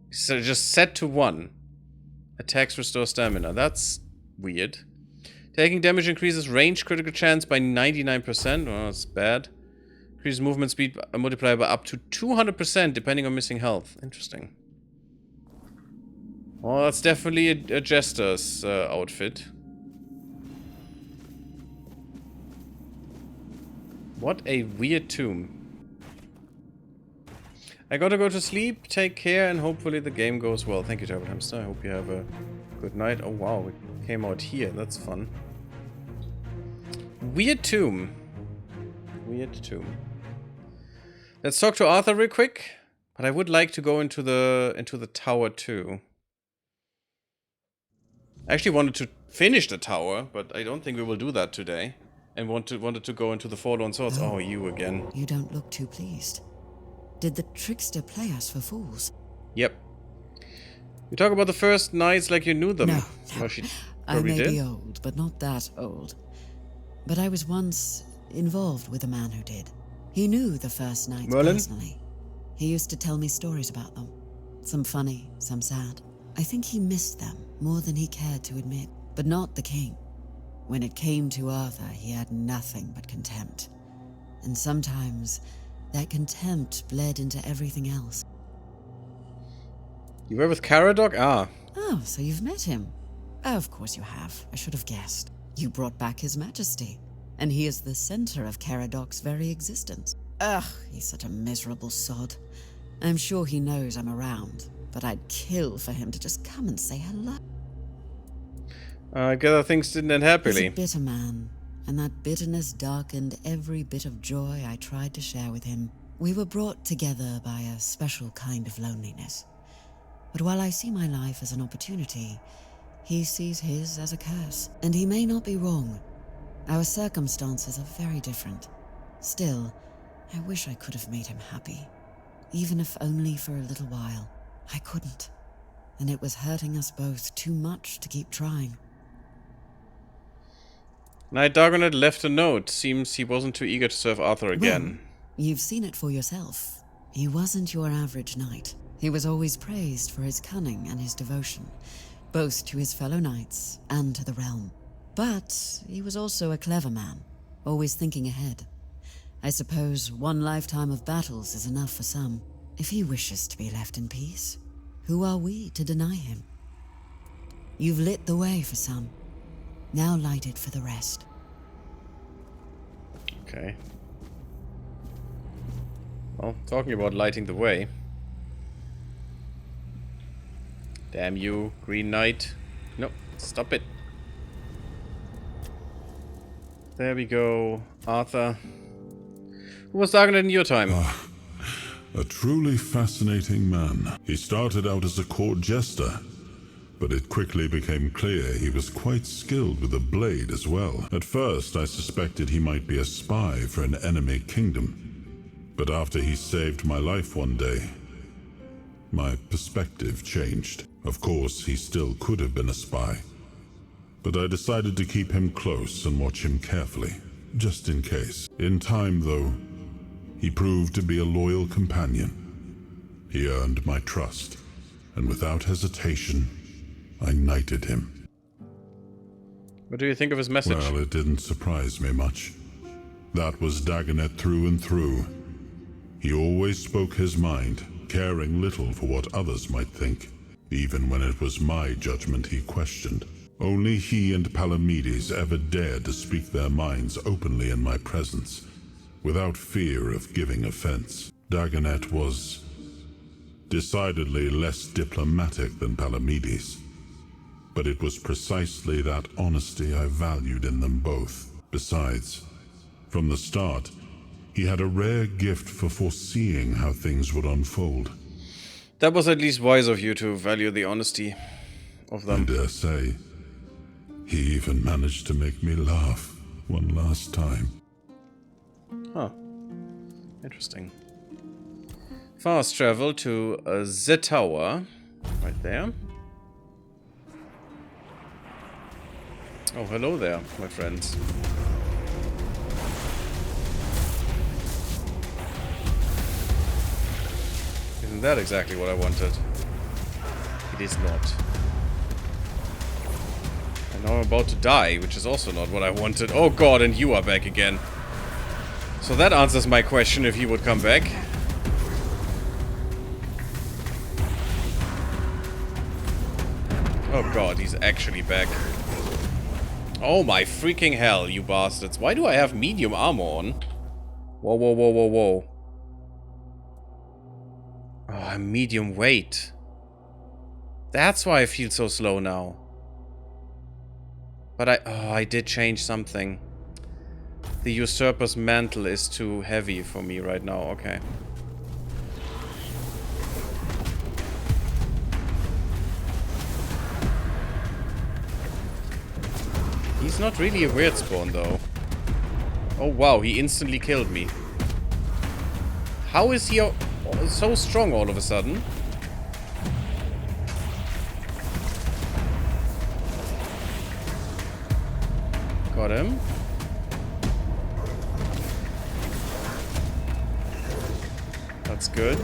So just set to 1. Attacks restore stamina. That's weird. Taking damage increases range critical chance by 99%. Oh, that's bad. Increases movement speed multiplier by up to 200% depending on missing health. Interesting. Oh, that's definitely a jester's outfit. What a weird tomb. I gotta go to sleep. Take care, and hopefully the game goes well. Thank you, Jabba Hamster. I hope you have a good night. Oh wow, it came out here. That's fun. Weird tomb. Weird tomb. Let's talk to Arthur real quick. But I would like to go into the tower too. I actually wanted to finish the tower, but I don't think we will do that today. And wanted to go into the Forlorn Swords. Oh, you again. You don't look too pleased. Did the trickster play us for fools? Yep. You talk about the first knights like you knew them. No. Well, she I probably may did. be old, but not that old. But I was once involved with a man who did. He knew the first knights Merlin? personally. He used to tell me stories about them. Some funny, some sad. I think he missed them more than he cared to admit. But not the king. When it came to Arthur, he had nothing but contempt. And sometimes, that contempt bled into everything else. You were with Caradoc? Ah. Oh, so you've met him. Of course you have. I should have guessed. You brought back his majesty. And he is the center of Caradoc's very existence. Ugh, he's such a miserable sod. I'm sure he knows I'm around, but I'd kill for him to just come and say hello. I gather things didn't end happily. He's a bitter man, and that bitterness darkened every bit of joy I tried to share with him. We were brought together by a special kind of loneliness. But while I see my life as an opportunity, he sees his as a curse. And he may not be wrong. Our circumstances are very different. Still, I wish I could have made him happy. Even if only for a little while. I couldn't. And it was hurting us both too much to keep trying. Knight Dargonet left a note. Seems he wasn't too eager to serve Arthur again. Well, you've seen it for yourself. He wasn't your average knight. He was always praised for his cunning and his devotion, both to his fellow knights and to the realm. But he was also a clever man, always thinking ahead. I suppose one lifetime of battles is enough for some. If he wishes to be left in peace, who are we to deny him? You've lit the way for some. Now light it for the rest. Okay. Well, talking about lighting the way. Damn you, Green Knight. No, stop it. There we go. Arthur. Who was Dargonet in your time? A truly fascinating man. He started out as a court jester, but it quickly became clear he was quite skilled with a blade as well. At first, I suspected he might be a spy for an enemy kingdom. But after he saved my life one day, my perspective changed. Of course, he still could have been a spy. But I decided to keep him close and watch him carefully, just in case. In time, though, he proved to be a loyal companion. He earned my trust, and without hesitation, I knighted him. What do you think of his message? Well, it didn't surprise me much. That was Dagonet through and through. He always spoke his mind, caring little for what others might think, even when it was my judgment he questioned. Only he and Palamedes ever dared to speak their minds openly in my presence, without fear of giving offense. Dagonet was decidedly less diplomatic than Palamedes, but it was precisely that honesty I valued in them both. Besides, from the start, he had a rare gift for foreseeing how things would unfold. That was at least wise of you to value the honesty of them. I dare say, he even managed to make me laugh one last time. Huh. Interesting. Fast travel to the tower. Right there. Oh, hello there, my friends. Isn't that exactly what I wanted? It is not. And now I'm about to die, which is also not what I wanted. Oh god, and you are back again. So that answers my question if he would come back. Oh god, he's actually back. Oh my freaking hell, you bastards. Why do I have medium armor on? Whoa, whoa, whoa, whoa, whoa. I'm medium weight. That's why I feel so slow now. But I did change something. The Usurper's Mantle is too heavy for me right now. Okay. He's not really a weird spawn, though. Oh, wow. He instantly killed me. How is he so strong all of a sudden? Got him. That's good.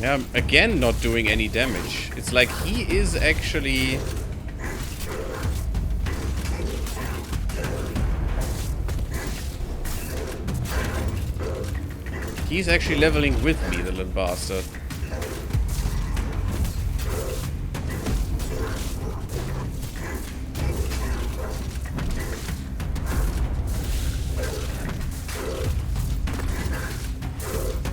Yeah, I'm again not doing any damage. It's like he is actually... He's actually leveling with me, the little bastard.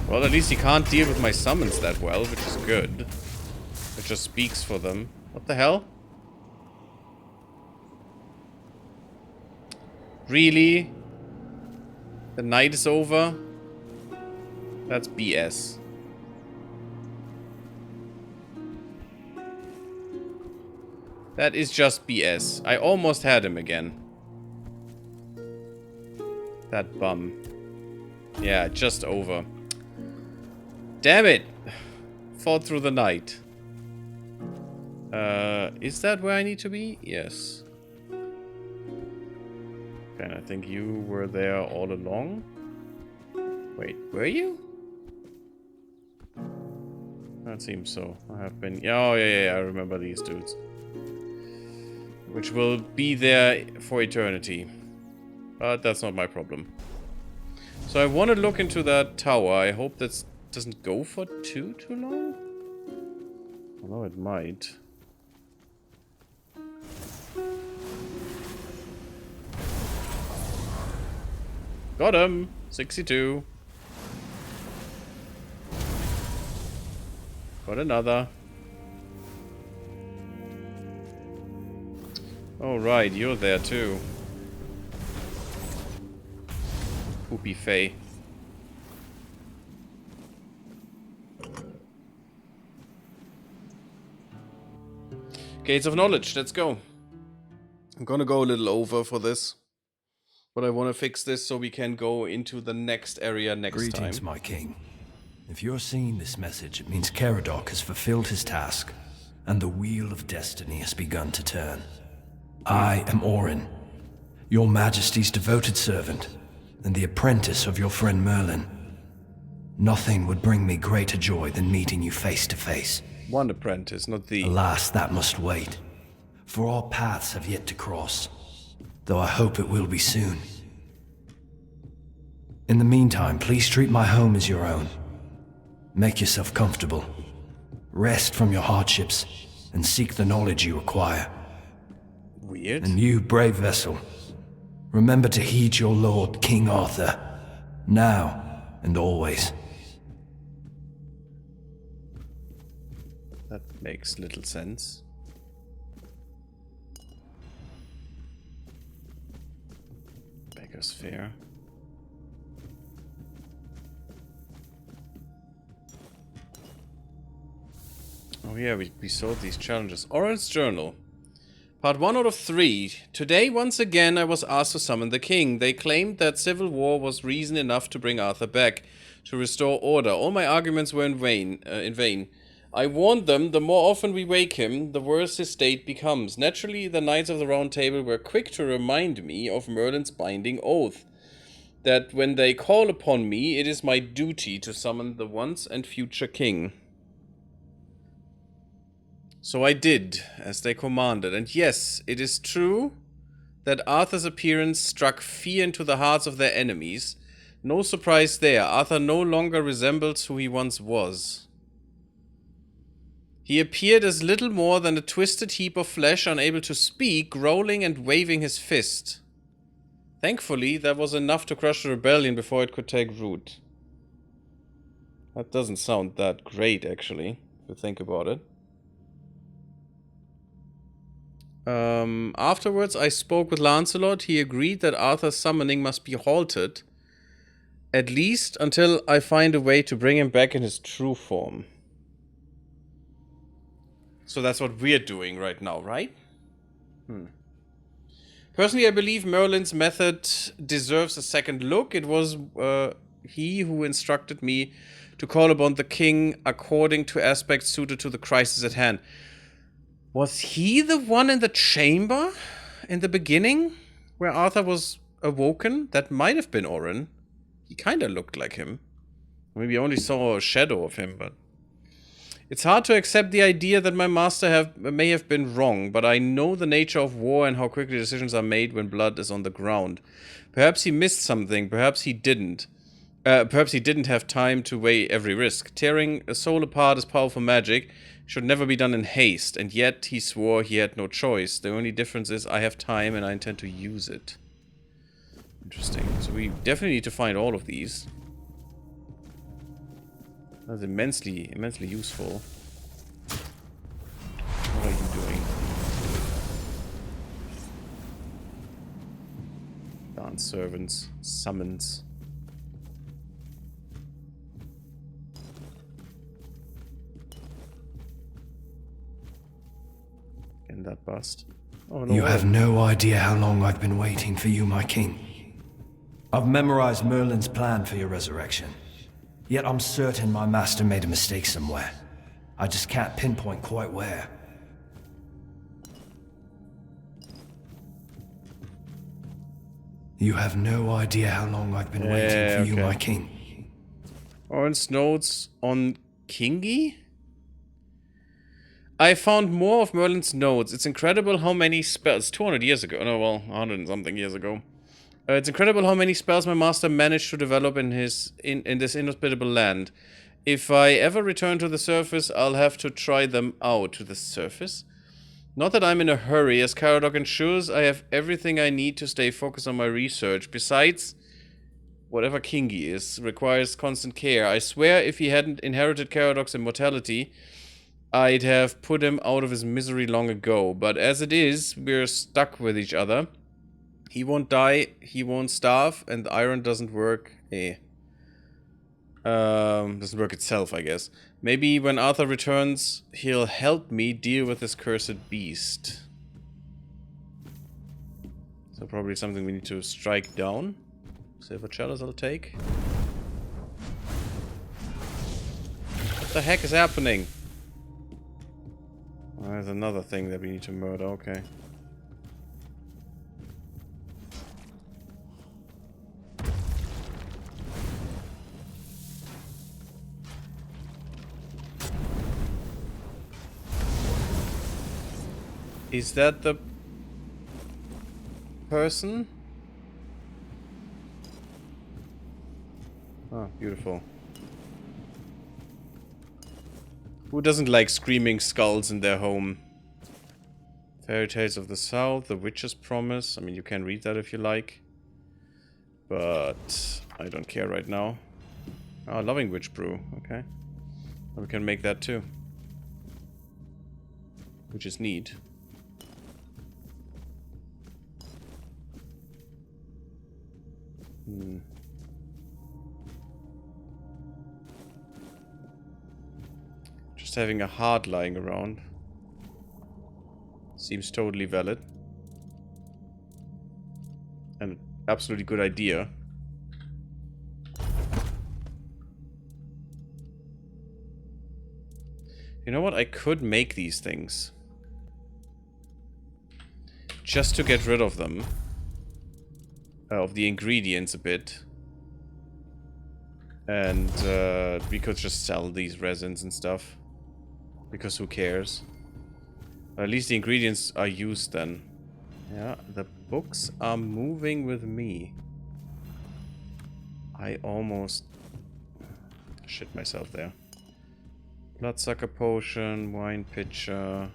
Well, at least he can't deal with my summons that well, which is good. It just speaks for them. What the hell? Really? The night is over? That's BS. That is just BS. I almost had him again. That bum. Yeah, just over. Damn it! Fought through the night. Is that where I need to be? Yes. And I think you were there all along. Wait, were you? That seems so. I have been... Oh, yeah, I remember these dudes. Which will be there for eternity. But that's not my problem. So I want to look into that tower. I hope that doesn't go for too long. Although it might. Got him! 62. Got another. Oh right, you're there too. Poopy Faye. Gates of Knowledge, let's go. I'm gonna go a little over for this. But I want to fix this so we can go into the next area next time. Greetings, my king. If you're seeing this message, it means Caradoc has fulfilled his task, and the wheel of destiny has begun to turn. I am Orin, your majesty's devoted servant, and the apprentice of your friend Merlin. Nothing would bring me greater joy than meeting you face to face. One apprentice, not the... Alas, that must wait, for our paths have yet to cross, though I hope it will be soon. In the meantime, please treat my home as your own. Make yourself comfortable. Rest from your hardships, and seek the knowledge you require. Weird. And you, brave vessel, remember to heed your lord, King Arthur, now and always. That makes little sense. Beggar's Fair. Oh yeah, we saw these challenges. Oren's Journal. Part 1 out of 3. Today, once again, I was asked to summon the king. They claimed that civil war was reason enough to bring Arthur back, to restore order. All my arguments were in vain. I warned them, the more often we wake him, the worse his state becomes. Naturally, the Knights of the Round Table were quick to remind me of Merlin's binding oath, that when they call upon me, it is my duty to summon the once and future king. So I did, as they commanded, and yes, it is true that Arthur's appearance struck fear into the hearts of their enemies. No surprise there. Arthur no longer resembles who he once was. He appeared as little more than a twisted heap of flesh, unable to speak, growling and waving his fist. Thankfully, that was enough to crush the rebellion before it could take root. That doesn't sound that great, actually, if you think about it. Afterwards, I spoke with Lancelot. He agreed that Arthur's summoning must be halted, at least until I find a way to bring him back in his true form. So that's what we're doing right now, right? Personally, I believe Merlin's method deserves a second look. It was he who instructed me to call upon the king according to aspects suited to the crisis at hand. Was he the one in the chamber in the beginning where Arthur was awoken? That might have been Orin. He kind of looked like him. Maybe I only saw a shadow of him, but... It's hard to accept the idea that my master may have been wrong, but I know the nature of war and how quickly decisions are made when blood is on the ground. Perhaps he missed something, perhaps he didn't. Perhaps he didn't have time to weigh every risk. Tearing a soul apart is powerful magic. Should never be done in haste, and yet he swore he had no choice. The only difference is I have time and I intend to use it. Interesting. So we definitely need to find all of these. That's immensely useful. What are you doing? Dance servants, summons. And that bust. Oh, no You way. have no idea how long I've been waiting for you, my king. I've memorized Merlin's plan for your resurrection. Yet I'm certain my master made a mistake somewhere. I just can't pinpoint quite where. You have no idea how long I've been waiting for you, my king. Orange notes on Kingy? I found more of Merlin's notes. It's incredible how many spells... 200 years ago. No, well, 100 and something years ago. It's incredible how many spells my master managed to develop in this inhospitable land. If I ever return to the surface, I'll have to try them out. To the surface? Not that I'm in a hurry. As Caradoc ensures, I have everything I need to stay focused on my research. Besides, whatever Kingy is, requires constant care. I swear if he hadn't inherited Caradoc's immortality, I'd have put him out of his misery long ago. But as it is, we're stuck with each other. He won't die, he won't starve, and the iron doesn't work. Doesn't work itself, I guess. Maybe when Arthur returns, he'll help me deal with this cursed beast. So probably something we need to strike down. Silver chalice I'll take. What the heck is happening? Oh, there's another thing that we need to murder, okay. Is that the person? Oh, beautiful. Who doesn't like screaming skulls in their home? Fairy Tales of the South, The Witch's Promise. I mean, you can read that if you like. But I don't care right now. Oh, Loving Witch Brew. Okay. We can make that too. Which is neat. Just having a heart lying around seems totally valid and an absolutely good idea. You know what? I could make these things just to get rid of them. Of the ingredients a bit. And we could just sell these resins and stuff. Because who cares? At least the ingredients are used then. Yeah, the books are moving with me. I almost shit myself there. Bloodsucker potion, wine pitcher.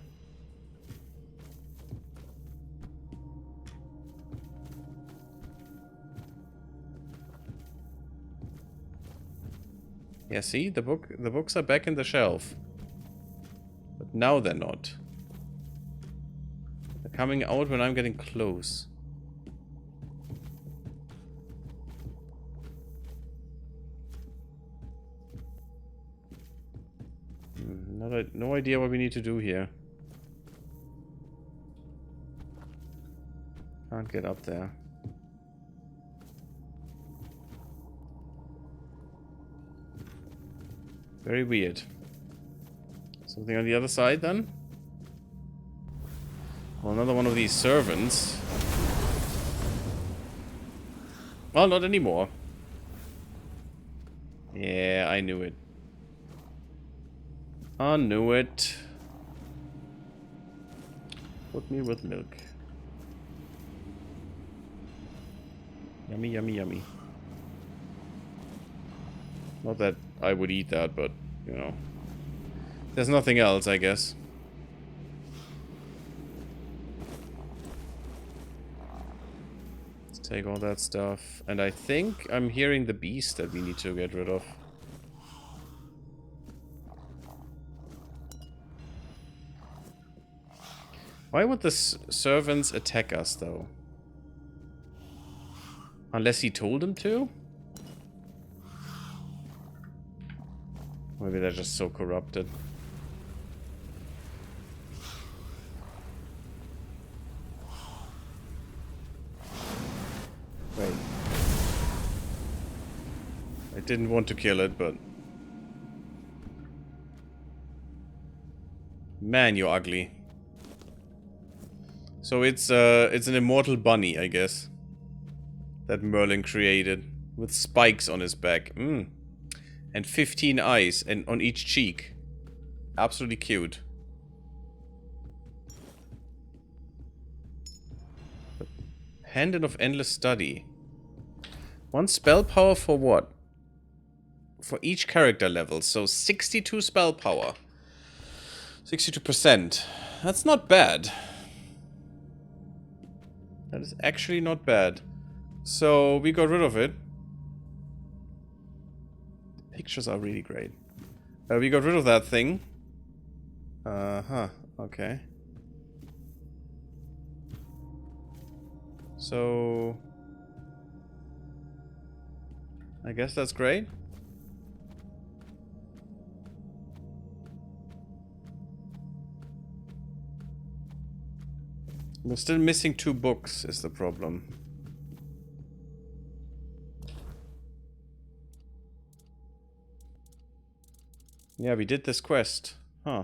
Yeah, see, the books are back in the shelf. But now they're not. They're coming out when I'm getting close. No idea what we need to do here. Can't get up there. Very weird. Something on the other side then? Well, another one of these servants. Well, not anymore. Yeah, I knew it. I knew it. Put me with milk. Yummy, yummy, yummy. Not that I would eat that, but, you know. There's nothing else, I guess. Let's take all that stuff. And I think I'm hearing the beast that we need to get rid of. Why would the servants attack us, though? Unless he told them to? Maybe they're just so corrupted. Wait. I didn't want to kill it, but... Man, you're ugly. So it's an immortal bunny, I guess. That Merlin created. With spikes on his back. And 15 eyes and on each cheek. Absolutely cute. Pendant of Endless Study. 1 spell power for what? For each character level. So 62 spell power. 62%. That's not bad. That is actually not bad. So we got rid of it. The pictures are really great. We got rid of that thing. Okay. So I guess that's great. We're still missing 2 books, is the problem. Yeah, we did this quest. Huh.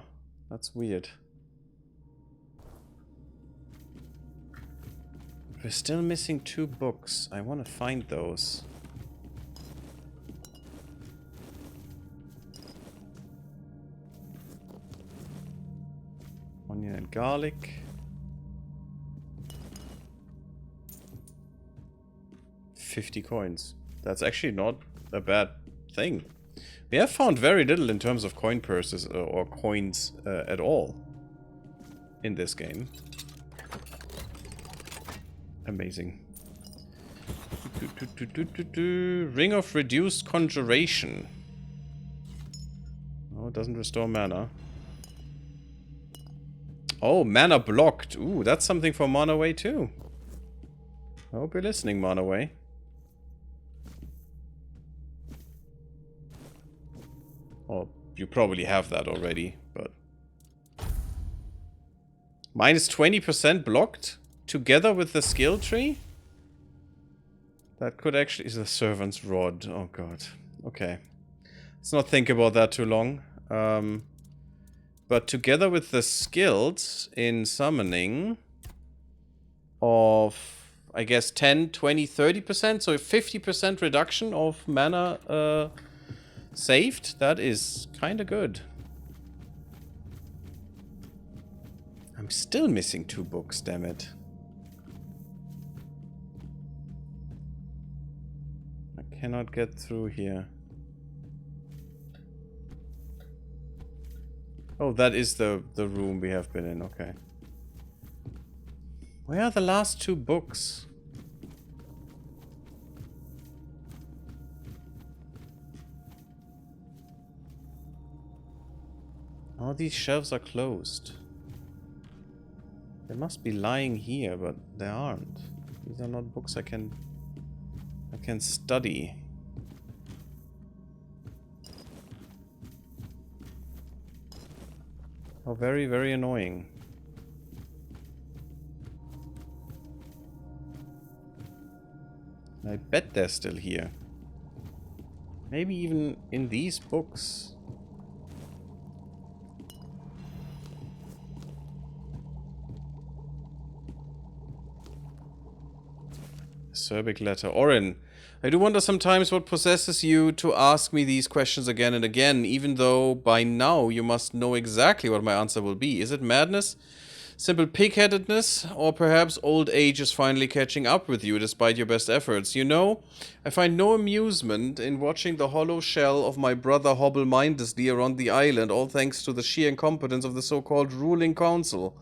That's weird. We're still missing 2 books. I want to find those. Onion and garlic. 50 coins. That's actually not a bad thing. We have found very little in terms of coin purses or coins at all in this game. Amazing. Ring of Reduced Conjuration. Oh, it doesn't restore mana. Oh, mana blocked. Ooh, that's something for Manaway too. I hope you're listening, Manaway. Oh, you probably have that already, but... Minus 20% blocked? Together with the skill tree? That could actually... Is the Servant's Rod. Oh god. Okay. Let's not think about that too long. But together with the skills in summoning... Of... I guess 10, 20, 30%? So 50% reduction of mana... saved? That is kind of good. I'm still missing 2 books, damn it. cannot get through here. Oh, that is the room we have been in, okay. Where are the last 2 books? All these shelves are closed. They must be lying here, but they aren't. These are not books I can study. How very, very annoying. I bet they're still here. Maybe even in these books. Acerbic letter. Orin, I do wonder sometimes what possesses you to ask me these questions again and again, even though by now you must know exactly what my answer will be. Is it madness? Simple pig-headedness? Or perhaps old age is finally catching up with you despite your best efforts? You know, I find no amusement in watching the hollow shell of my brother hobble mindlessly around the island, all thanks to the sheer incompetence of the so-called ruling council.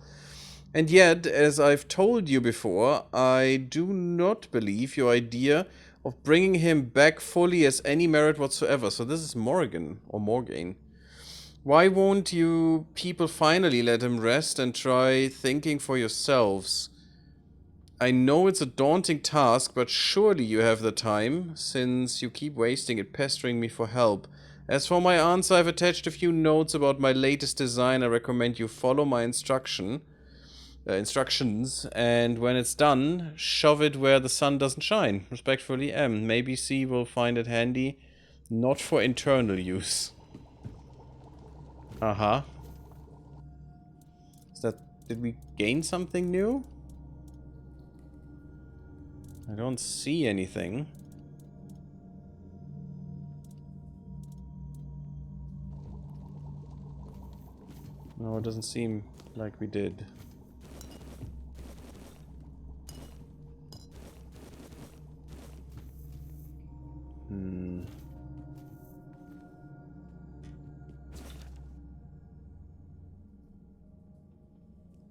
And yet, as I've told you before, I do not believe your idea of bringing him back fully has any merit whatsoever. So this is Morgan, or Morgaine. Why won't you people finally let him rest and try thinking for yourselves? I know it's a daunting task, but surely you have the time, since you keep wasting it pestering me for help. As for my answer, I've attached a few notes about my latest design. I recommend you follow my instructions, and when it's done, shove it where the sun doesn't shine. Respectfully, M. Maybe C will find it handy, not for internal use. Uh-huh. Did we gain something new? I don't see anything. No, it doesn't seem like we did.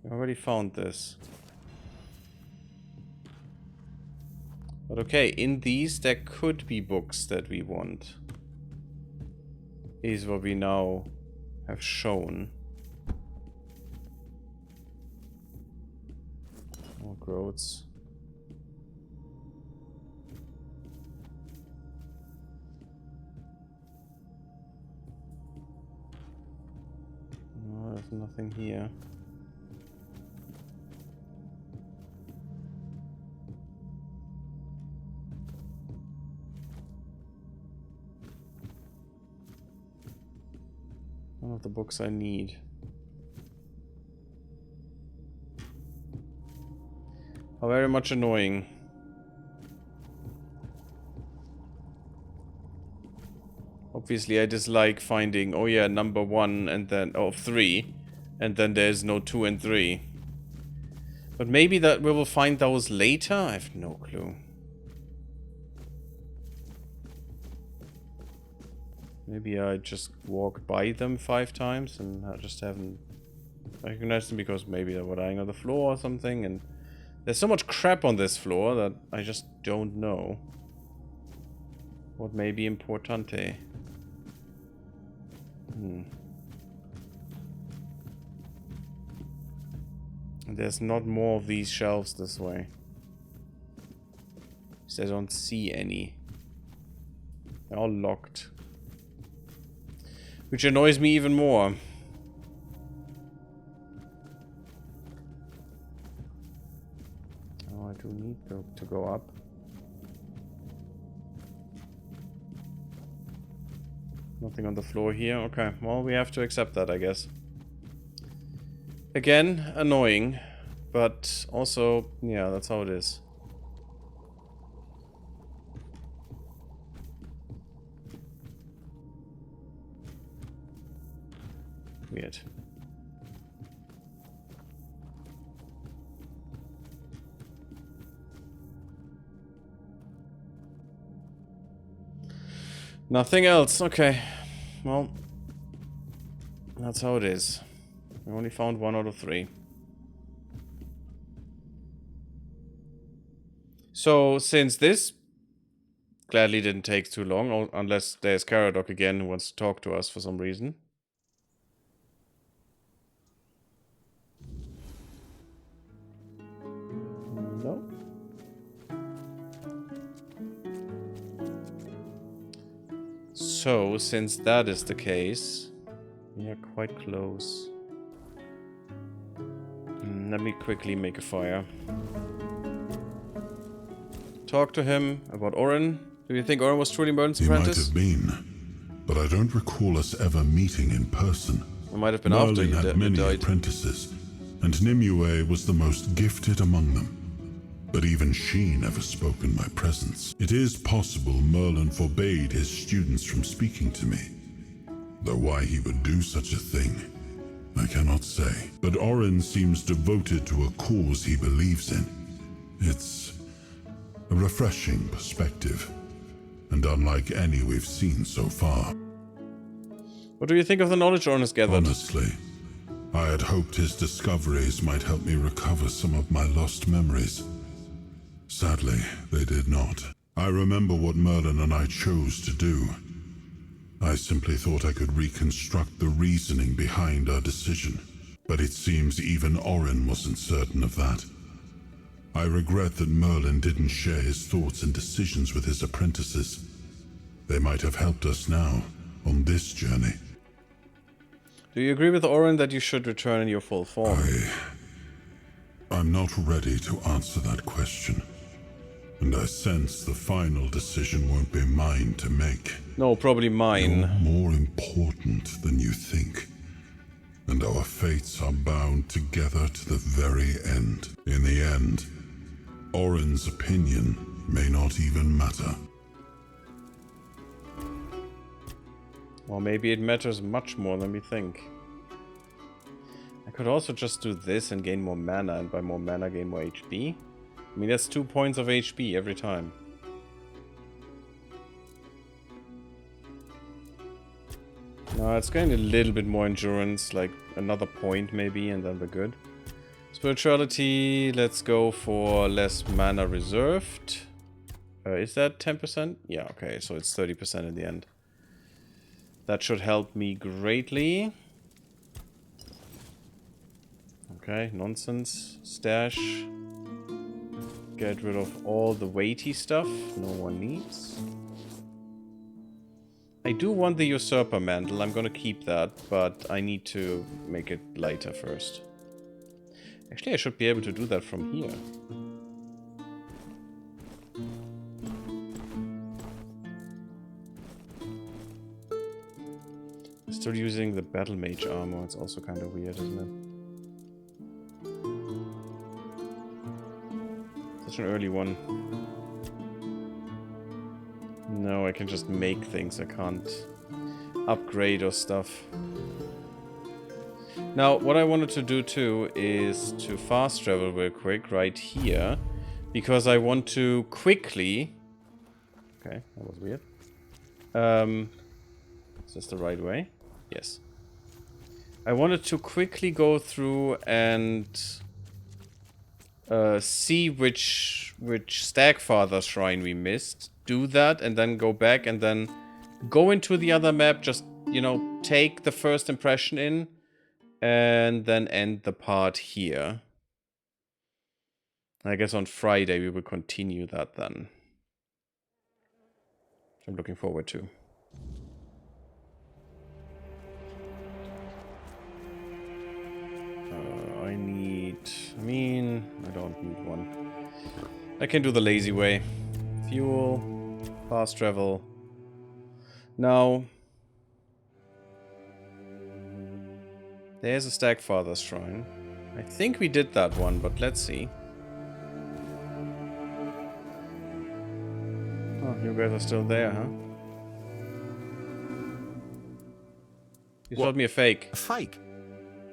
I already found this. But okay, in these there could be books that we want. Is what we now have shown. More growths. No, there's nothing here. One of the books I need. How very much annoying. Obviously I dislike finding, oh yeah, number 1 and then, oh, 3. And then there's no 2 and 3. But maybe that we will find those later? I have no clue. Maybe I just walked by them 5 times and I just haven't recognized them because maybe they were lying on the floor or something, and there's so much crap on this floor that I just don't know what may be importante. And there's not more of these shelves this way. Because I don't see any. They're all locked. Which annoys me even more. Oh, I do need to go up. Nothing on the floor here. Okay, well, we have to accept that, I guess. Again, annoying. But also, yeah, that's how it is. Weird. Nothing else. Okay. Well, that's how it is. We only found 1 out of 3. So, since this gladly didn't take too long, unless there's GaryTheGammarid again who wants to talk to us for some reason. No. So, since that is the case, we are quite close. Let me quickly make a fire. Talk to him about Oren. Do you think Oren was truly Merlin's apprentice? He might have been, but I don't recall us ever meeting in person. It might have been after you had many died. apprentices, and Nimue was the most gifted among them. But even she never spoke in my presence. It is possible Merlin forbade his students from speaking to me. Though why he would do such a thing, I cannot say. But Oren seems devoted to a cause he believes in. It's a refreshing perspective, and unlike any we've seen so far. What do you think of the knowledge Oren has gathered? Honestly, I had hoped his discoveries might help me recover some of my lost memories. Sadly, they did not. I remember what Merlin and I chose to do. I simply thought I could reconstruct the reasoning behind our decision, but it seems even Oren wasn't certain of that. I regret that Merlin didn't share his thoughts and decisions with his apprentices. They might have helped us now, on this journey. Do you agree with Oren that you should return in your full form? I'm not ready to answer that question. And I sense the final decision won't be mine to make. No, probably mine. You're more important than you think. And our fates are bound together to the very end. In the end, Oren's opinion may not even matter. Or maybe it matters much more than we think. I could also just do this and gain more mana, and by more mana gain more HP. I mean, that's 2 points of HP every time. No, it's getting a little bit more endurance, like another point maybe, and then we're good. Spirituality, let's go for less mana reserved. Is that 10%? Yeah, okay, so it's 30% in the end. That should help me greatly. Okay, nonsense. Stash. Get rid of all the weighty stuff no one needs. I do want the Usurper Mantle. I'm gonna keep that, but I need to make it lighter first. Actually, I should be able to do that from here. Still using the Battle Mage armor. It's also kind of weird, isn't it? Such an early one. No, I can just make things. I can't upgrade or stuff. Now, what I wanted to do too is to fast travel real quick right here. Because I want to quickly... Okay, that was weird. Is this the right way? Yes. I wanted to quickly go through and see which Stagfather shrine we missed. Do that and then go back and then go into the other map. Just, you know, take the first impression in and then end the part here. I guess on Friday we will continue that then. Which I'm looking forward to. I don't need one. I can do the lazy way. Fuel, fast travel. Now, there's a Stagfather shrine. I think we did that one, but let's see. Oh, you guys are still there, huh? You sold me a fake. A fake?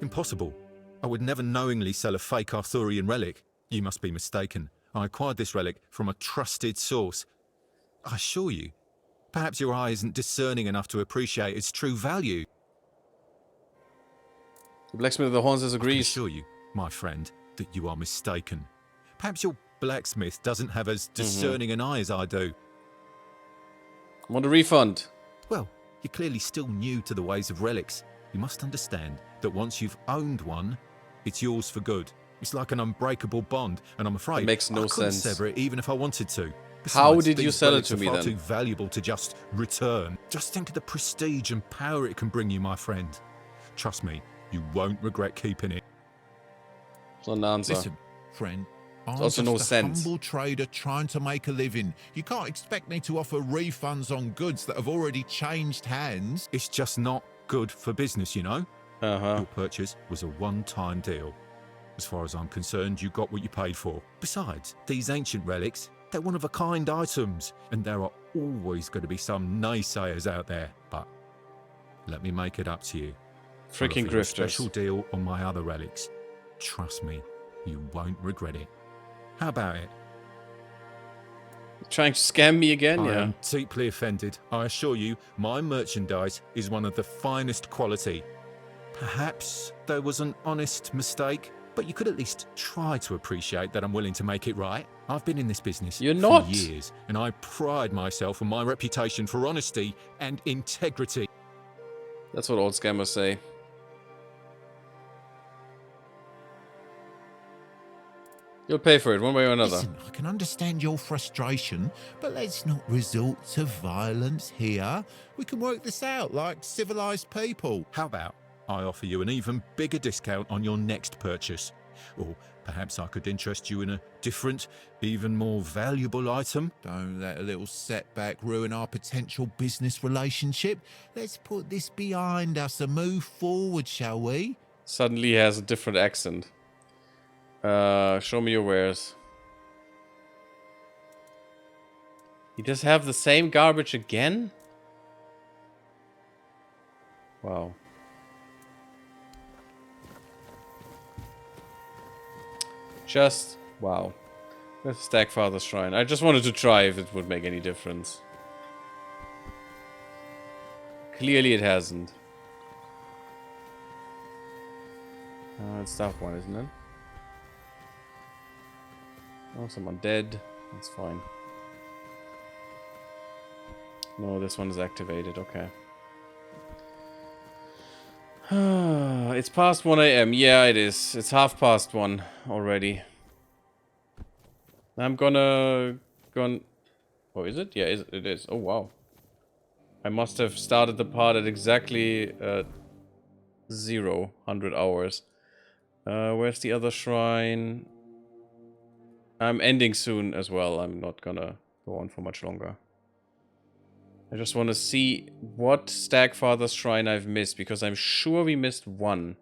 Impossible. I would never knowingly sell a fake Arthurian relic. You must be mistaken. I acquired this relic from a trusted source. I assure you, Perhaps your eye isn't discerning enough to appreciate its true value. The blacksmith of the horns I can disagrees. assure you, my friend, that you are mistaken. Perhaps your blacksmith doesn't have as discerning an eye as I do. I want a refund. Well, you're clearly still new to the ways of relics. You must understand that once you've owned one, it's yours for good. It's like an unbreakable bond, and I'm afraid That makes no I couldn't sense. sever it even if I wanted to. How Besides, did you these sell it relics to are me far then? too valuable to just return. Just think of the prestige and power it can bring you, my friend. Trust me, you won't regret keeping it. It's not an answer. Listen, friend. I'm also just no a sense. humble trader trying to make a living. You can't expect me to offer refunds on goods that have already changed hands. It's just not good for business, you know? Your purchase was a one-time deal. As far as I'm concerned, you got what you paid for. Besides, these ancient relics, they're one-of-a-kind items, and there are always going to be some naysayers out there. But let me make it up to you. Freaking I'll offer you a grifters. special deal on my other relics. Trust me, you won't regret it. How about it? Trying to scam me again? I Yeah. am deeply offended. I assure you, my merchandise is one of the finest quality. Perhaps there was an honest mistake, but you could at least try to appreciate that I'm willing to make it right. I've been in this business You're for not. years, and I pride myself on my reputation for honesty and integrity. That's what old scammers say. You'll pay for it one way or another. Listen, I can understand your frustration, but let's not resort to violence here. We can work this out like civilized people. How about I offer you an even bigger discount on your next purchase? Or perhaps I could interest you in a different, even more valuable item? Don't let a little setback ruin our potential business relationship. Let's put this behind us and move forward, shall we? Suddenly he has a different accent. Show me your wares. He does have the same garbage again? Wow. Just, wow. Let's stack Father's Shrine. I just wanted to try if it would make any difference. Clearly it hasn't. It's that one, isn't it? Oh, someone dead. That's fine. No, this one is activated. Okay. It's past 1 AM. Yeah, it is. It's 1:30 already. I'm gonna... Oh, is it? Yeah, it is. Oh, wow. I must have started the part at exactly 100 hours. Where's the other shrine? I'm ending soon as well. I'm not gonna go on for much longer. I just want to see what Stagfather's Shrine I've missed, because I'm sure we missed one.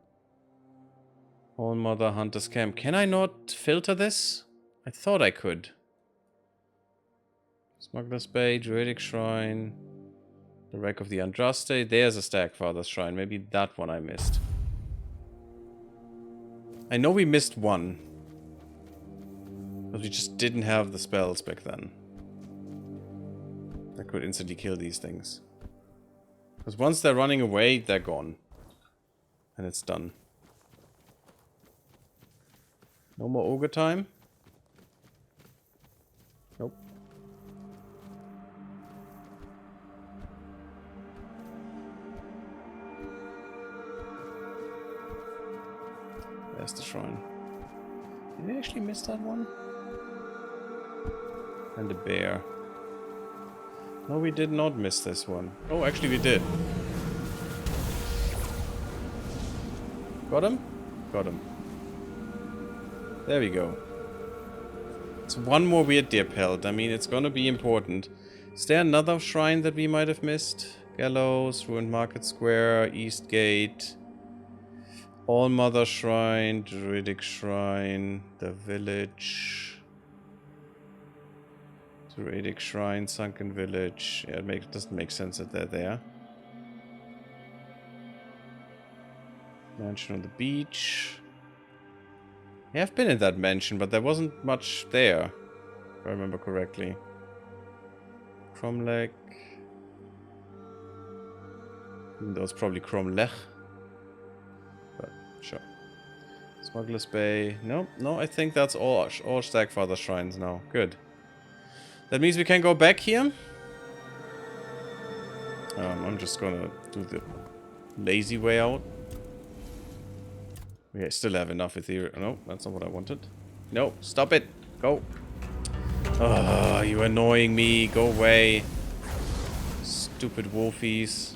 All Mother Hunter's Camp. Can I not filter this? I thought I could. Smuggler's Bay, Druidic Shrine. The Wreck of the Andraste. There's a Stagfather's Shrine. Maybe that one I missed. I know we missed one. But we just didn't have the spells back then. That could instantly kill these things. Because once they're running away, they're gone. And it's done. No more ogre time? Nope. There's the shrine. Did we actually miss that one? And the bear. No, we did not miss this one. Oh, actually we did. Got him? Got him. There we go. It's one more weird deer pelt. I mean, it's gonna be important. Is there another shrine that we might have missed? Gallows, Ruined Market Square, East Gate, All Mother Shrine, Druidic Shrine, the village. Druidic Shrine, Sunken Village. Yeah, it doesn't make sense that they're there. Mansion on the beach. Yeah, I've been in that mansion, but there wasn't much there, if I remember correctly. Cromlech. Even though it's probably Chrome Lech. But, sure. Smuggler's Bay. No, I think that's all Stagfather shrines now. Good. That means we can go back here. I'm just gonna do the lazy way out. We still have enough Ethereum. No, that's not what I wanted. No, stop it. Go. Oh, you're annoying me. Go away. Stupid wolfies.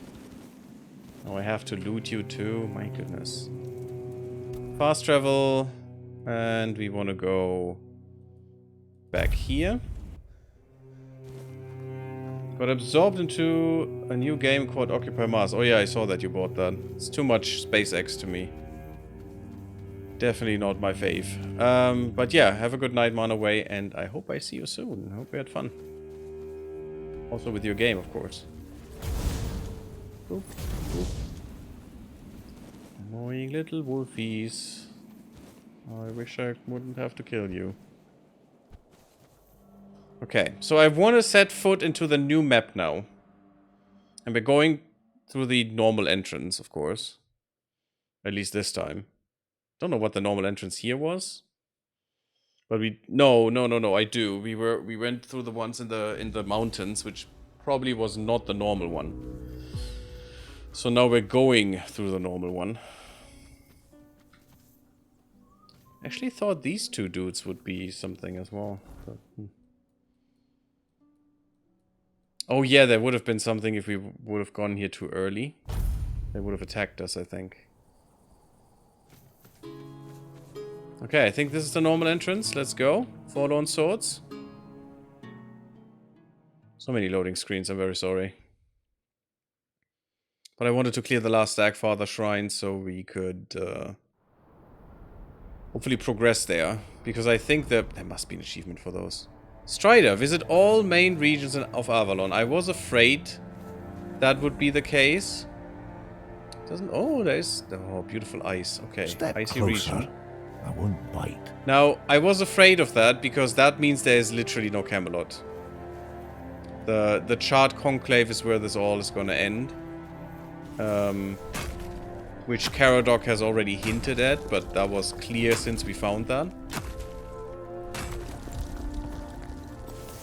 Oh, I have to loot you too. My goodness. Fast travel. And we want to go back here. Got absorbed into a new game called Occupy Mars. Oh yeah, I saw that you bought that. It's too much SpaceX to me. Definitely not my fave. But yeah, have a good night, Manaway, and I hope I see you soon. I hope you had fun. Also with your game, of course. Boop, boop. Annoying little wolfies. I wish I wouldn't have to kill you. Okay, so I want to set foot into the new map now. And we're going through the normal entrance, of course. At least this time. Don't know what the normal entrance here was. But no, I do. We went through the ones in the mountains, which probably was not the normal one. So now we're going through the normal one. Actually thought these two dudes would be something as well. But, Oh yeah, there would have been something if we would have gone here too early. They would have attacked us, I think. Okay, I think this is the normal entrance. Let's go. Forlorn Swords. So many loading screens, I'm very sorry. But I wanted to clear the last Stagfather shrine so we could hopefully progress there. Because I think there must be an achievement for those. Strider, visit all main regions of Avalon. I was afraid that would be the case. Oh, there's... Oh, beautiful ice. Okay, Step icy closer. region. I won't bite. Now, I was afraid of that because that means there is literally no Camelot. The Charred Conclave is where this all is gonna end. Which Caradoc has already hinted at, but that was clear since we found that.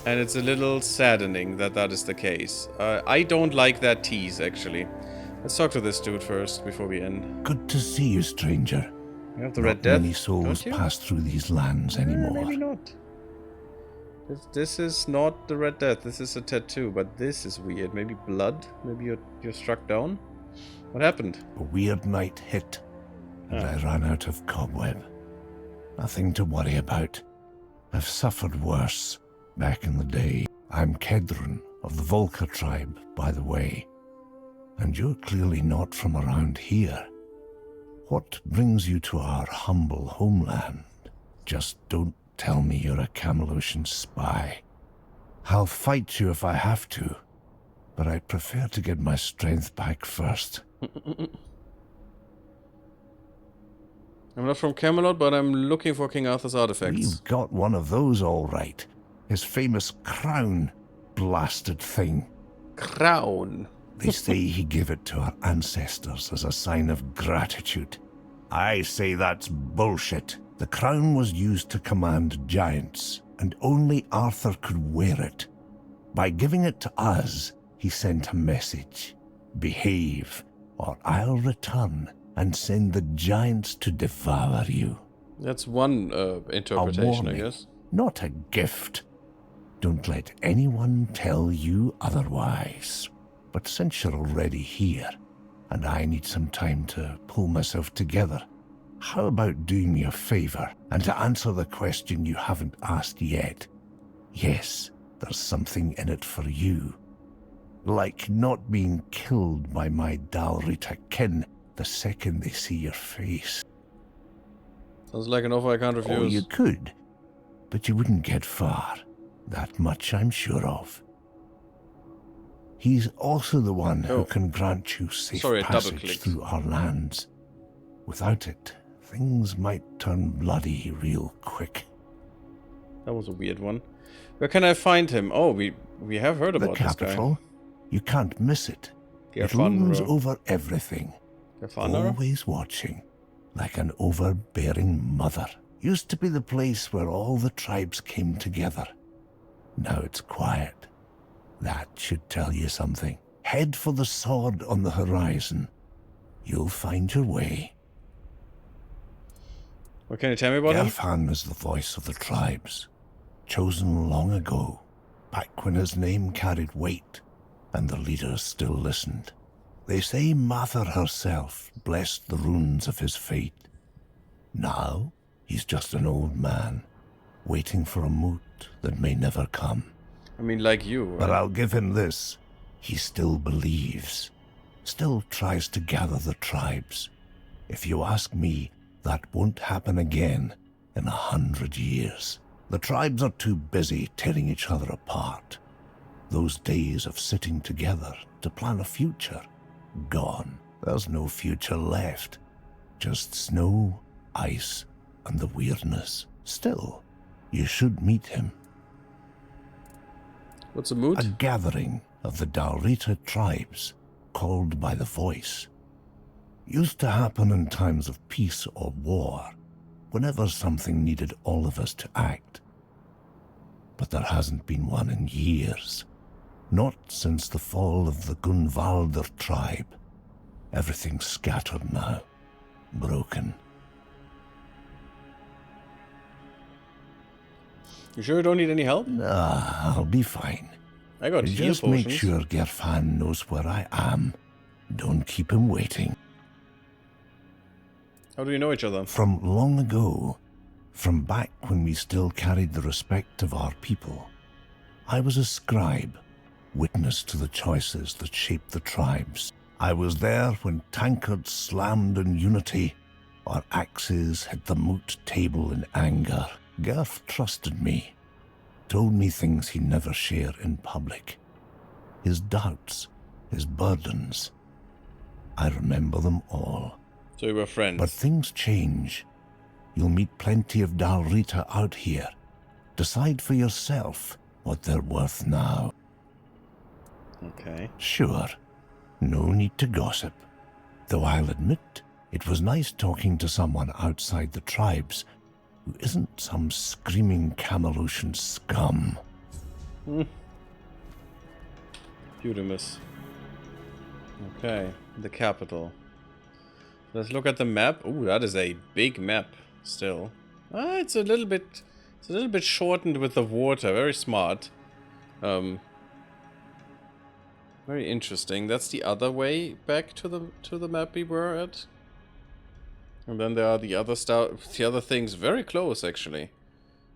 And it's a little saddening that that is the case. I don't like that tease, actually. Let's talk to this dude first before we end. Good to see you, stranger. You have the Not Red Death, many souls don't you? pass through these lands anymore. Maybe not. This is not the Red Death. This is a tattoo, but this is weird. Maybe blood? Maybe you're struck down? What happened? A weird night hit, and I ran out of cobweb. Nothing to worry about. I've suffered worse back in the day. I'm Kedron of the Volca tribe, by the way. And you're clearly not from around here. What brings you to our humble homeland? Just don't tell me you're a Camelosian spy. I'll fight you if I have to, but I'd prefer to get my strength back first. I'm not from Camelot, but I'm looking for King Arthur's artifacts. We've got one of those all right. His famous crown, blasted thing. Crown? They say he gave it to our ancestors as a sign of gratitude. I say that's bullshit. The crown was used to command giants, and only Arthur could wear it. By giving it to us, he sent a message. Behave, or I'll return and send the giants to devour you. That's one interpretation, I guess. Not a gift. Don't let anyone tell you otherwise. But since you're already here, and I need some time to pull myself together, how about doing me a favor and to answer the question you haven't asked yet? Yes, there's something in it for you. Like not being killed by my Dalrita kin the second they see your face. Sounds like an offer I can't refuse. Oh, you could, but you wouldn't get far. That much I'm sure of. He's also the one who can grant you safe passage through our lands. Without it, things might turn bloody real quick. That was a weird one. Where can I find him? Oh, we have heard about this guy. The capital. You can't miss it. It looms over everything, Gefaner? always watching, like an overbearing mother. Used to be the place where all the tribes came together. Now it's quiet. That should tell you something. Head for the sword on the horizon. You'll find your way. What can you tell me about him? Gerfan is the voice of the tribes, chosen long ago, back when his name carried weight, and the leaders still listened. They say Mather herself blessed the runes of his fate. Now, he's just an old man, waiting for a moot that may never come. I mean, like you, right? But I'll give him this. He still believes, still tries to gather the tribes. If you ask me, that won't happen again in 100 years. The tribes are too busy tearing each other apart. Those days of sitting together to plan a future, gone. There's no future left. Just snow, ice, and the weirdness. Still, you should meet him. What's a mood? A gathering of the Dalrita tribes, called by the voice. Used to happen in times of peace or war, whenever something needed all of us to act. But there hasn't been one in years. Not since the fall of the Gunvalder tribe. Everything's scattered now. Broken. You sure you don't need any help? Nah, I'll be fine. I got heal Just potions. make sure Gerfan knows where I am. Don't keep him waiting. How do you know each other? From long ago, from back when we still carried the respect of our people, I was a scribe, witness to the choices that shaped the tribes. I was there when tankards slammed in unity, or axes hit the moot table in anger. Gerf trusted me, told me things he'd never share in public. His doubts, his burdens. I remember them all. So you were friends. But things change. You'll meet plenty of Dalrita out here. Decide for yourself what they're worth now. Okay. Sure, no need to gossip. Though I'll admit, it was nice talking to someone outside the tribes who isn't some screaming Camelotian scum. Udemus. Okay, the capital. Let's look at the map. Ooh, that is a big map still. It's a little bit shortened with the water. Very smart. Very interesting. That's the other way back to the map we were at. And then there are the other things very close actually.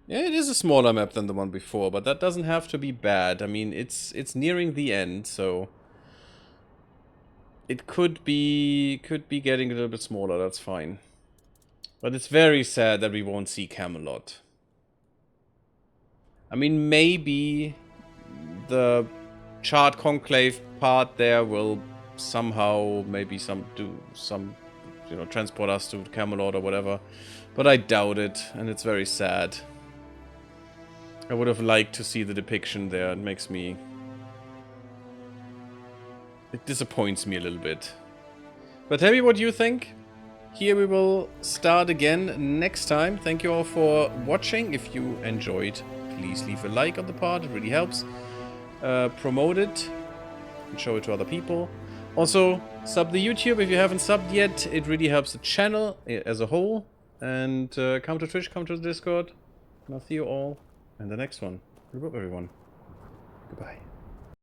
Yeah, it is a smaller map than the one before, but that doesn't have to be bad. I mean, it's nearing the end, so it could be getting a little bit smaller. That's fine. But it's very sad that we won't see Camelot. I mean, maybe the Charred Conclave part there will somehow transport us to Camelot or whatever. But I doubt it, and it's very sad. I would have liked to see the depiction there. It disappoints me a little bit. But tell me what you think. Here we will start again next time. Thank you all for watching. If you enjoyed, please leave a like on the part. It really helps. Promote it and show it to other people. Also, sub the YouTube if you haven't subbed yet. It really helps the channel as a whole. And come to Twitch, come to the Discord. And I'll see you all in the next one. Goodbye, everyone. Goodbye.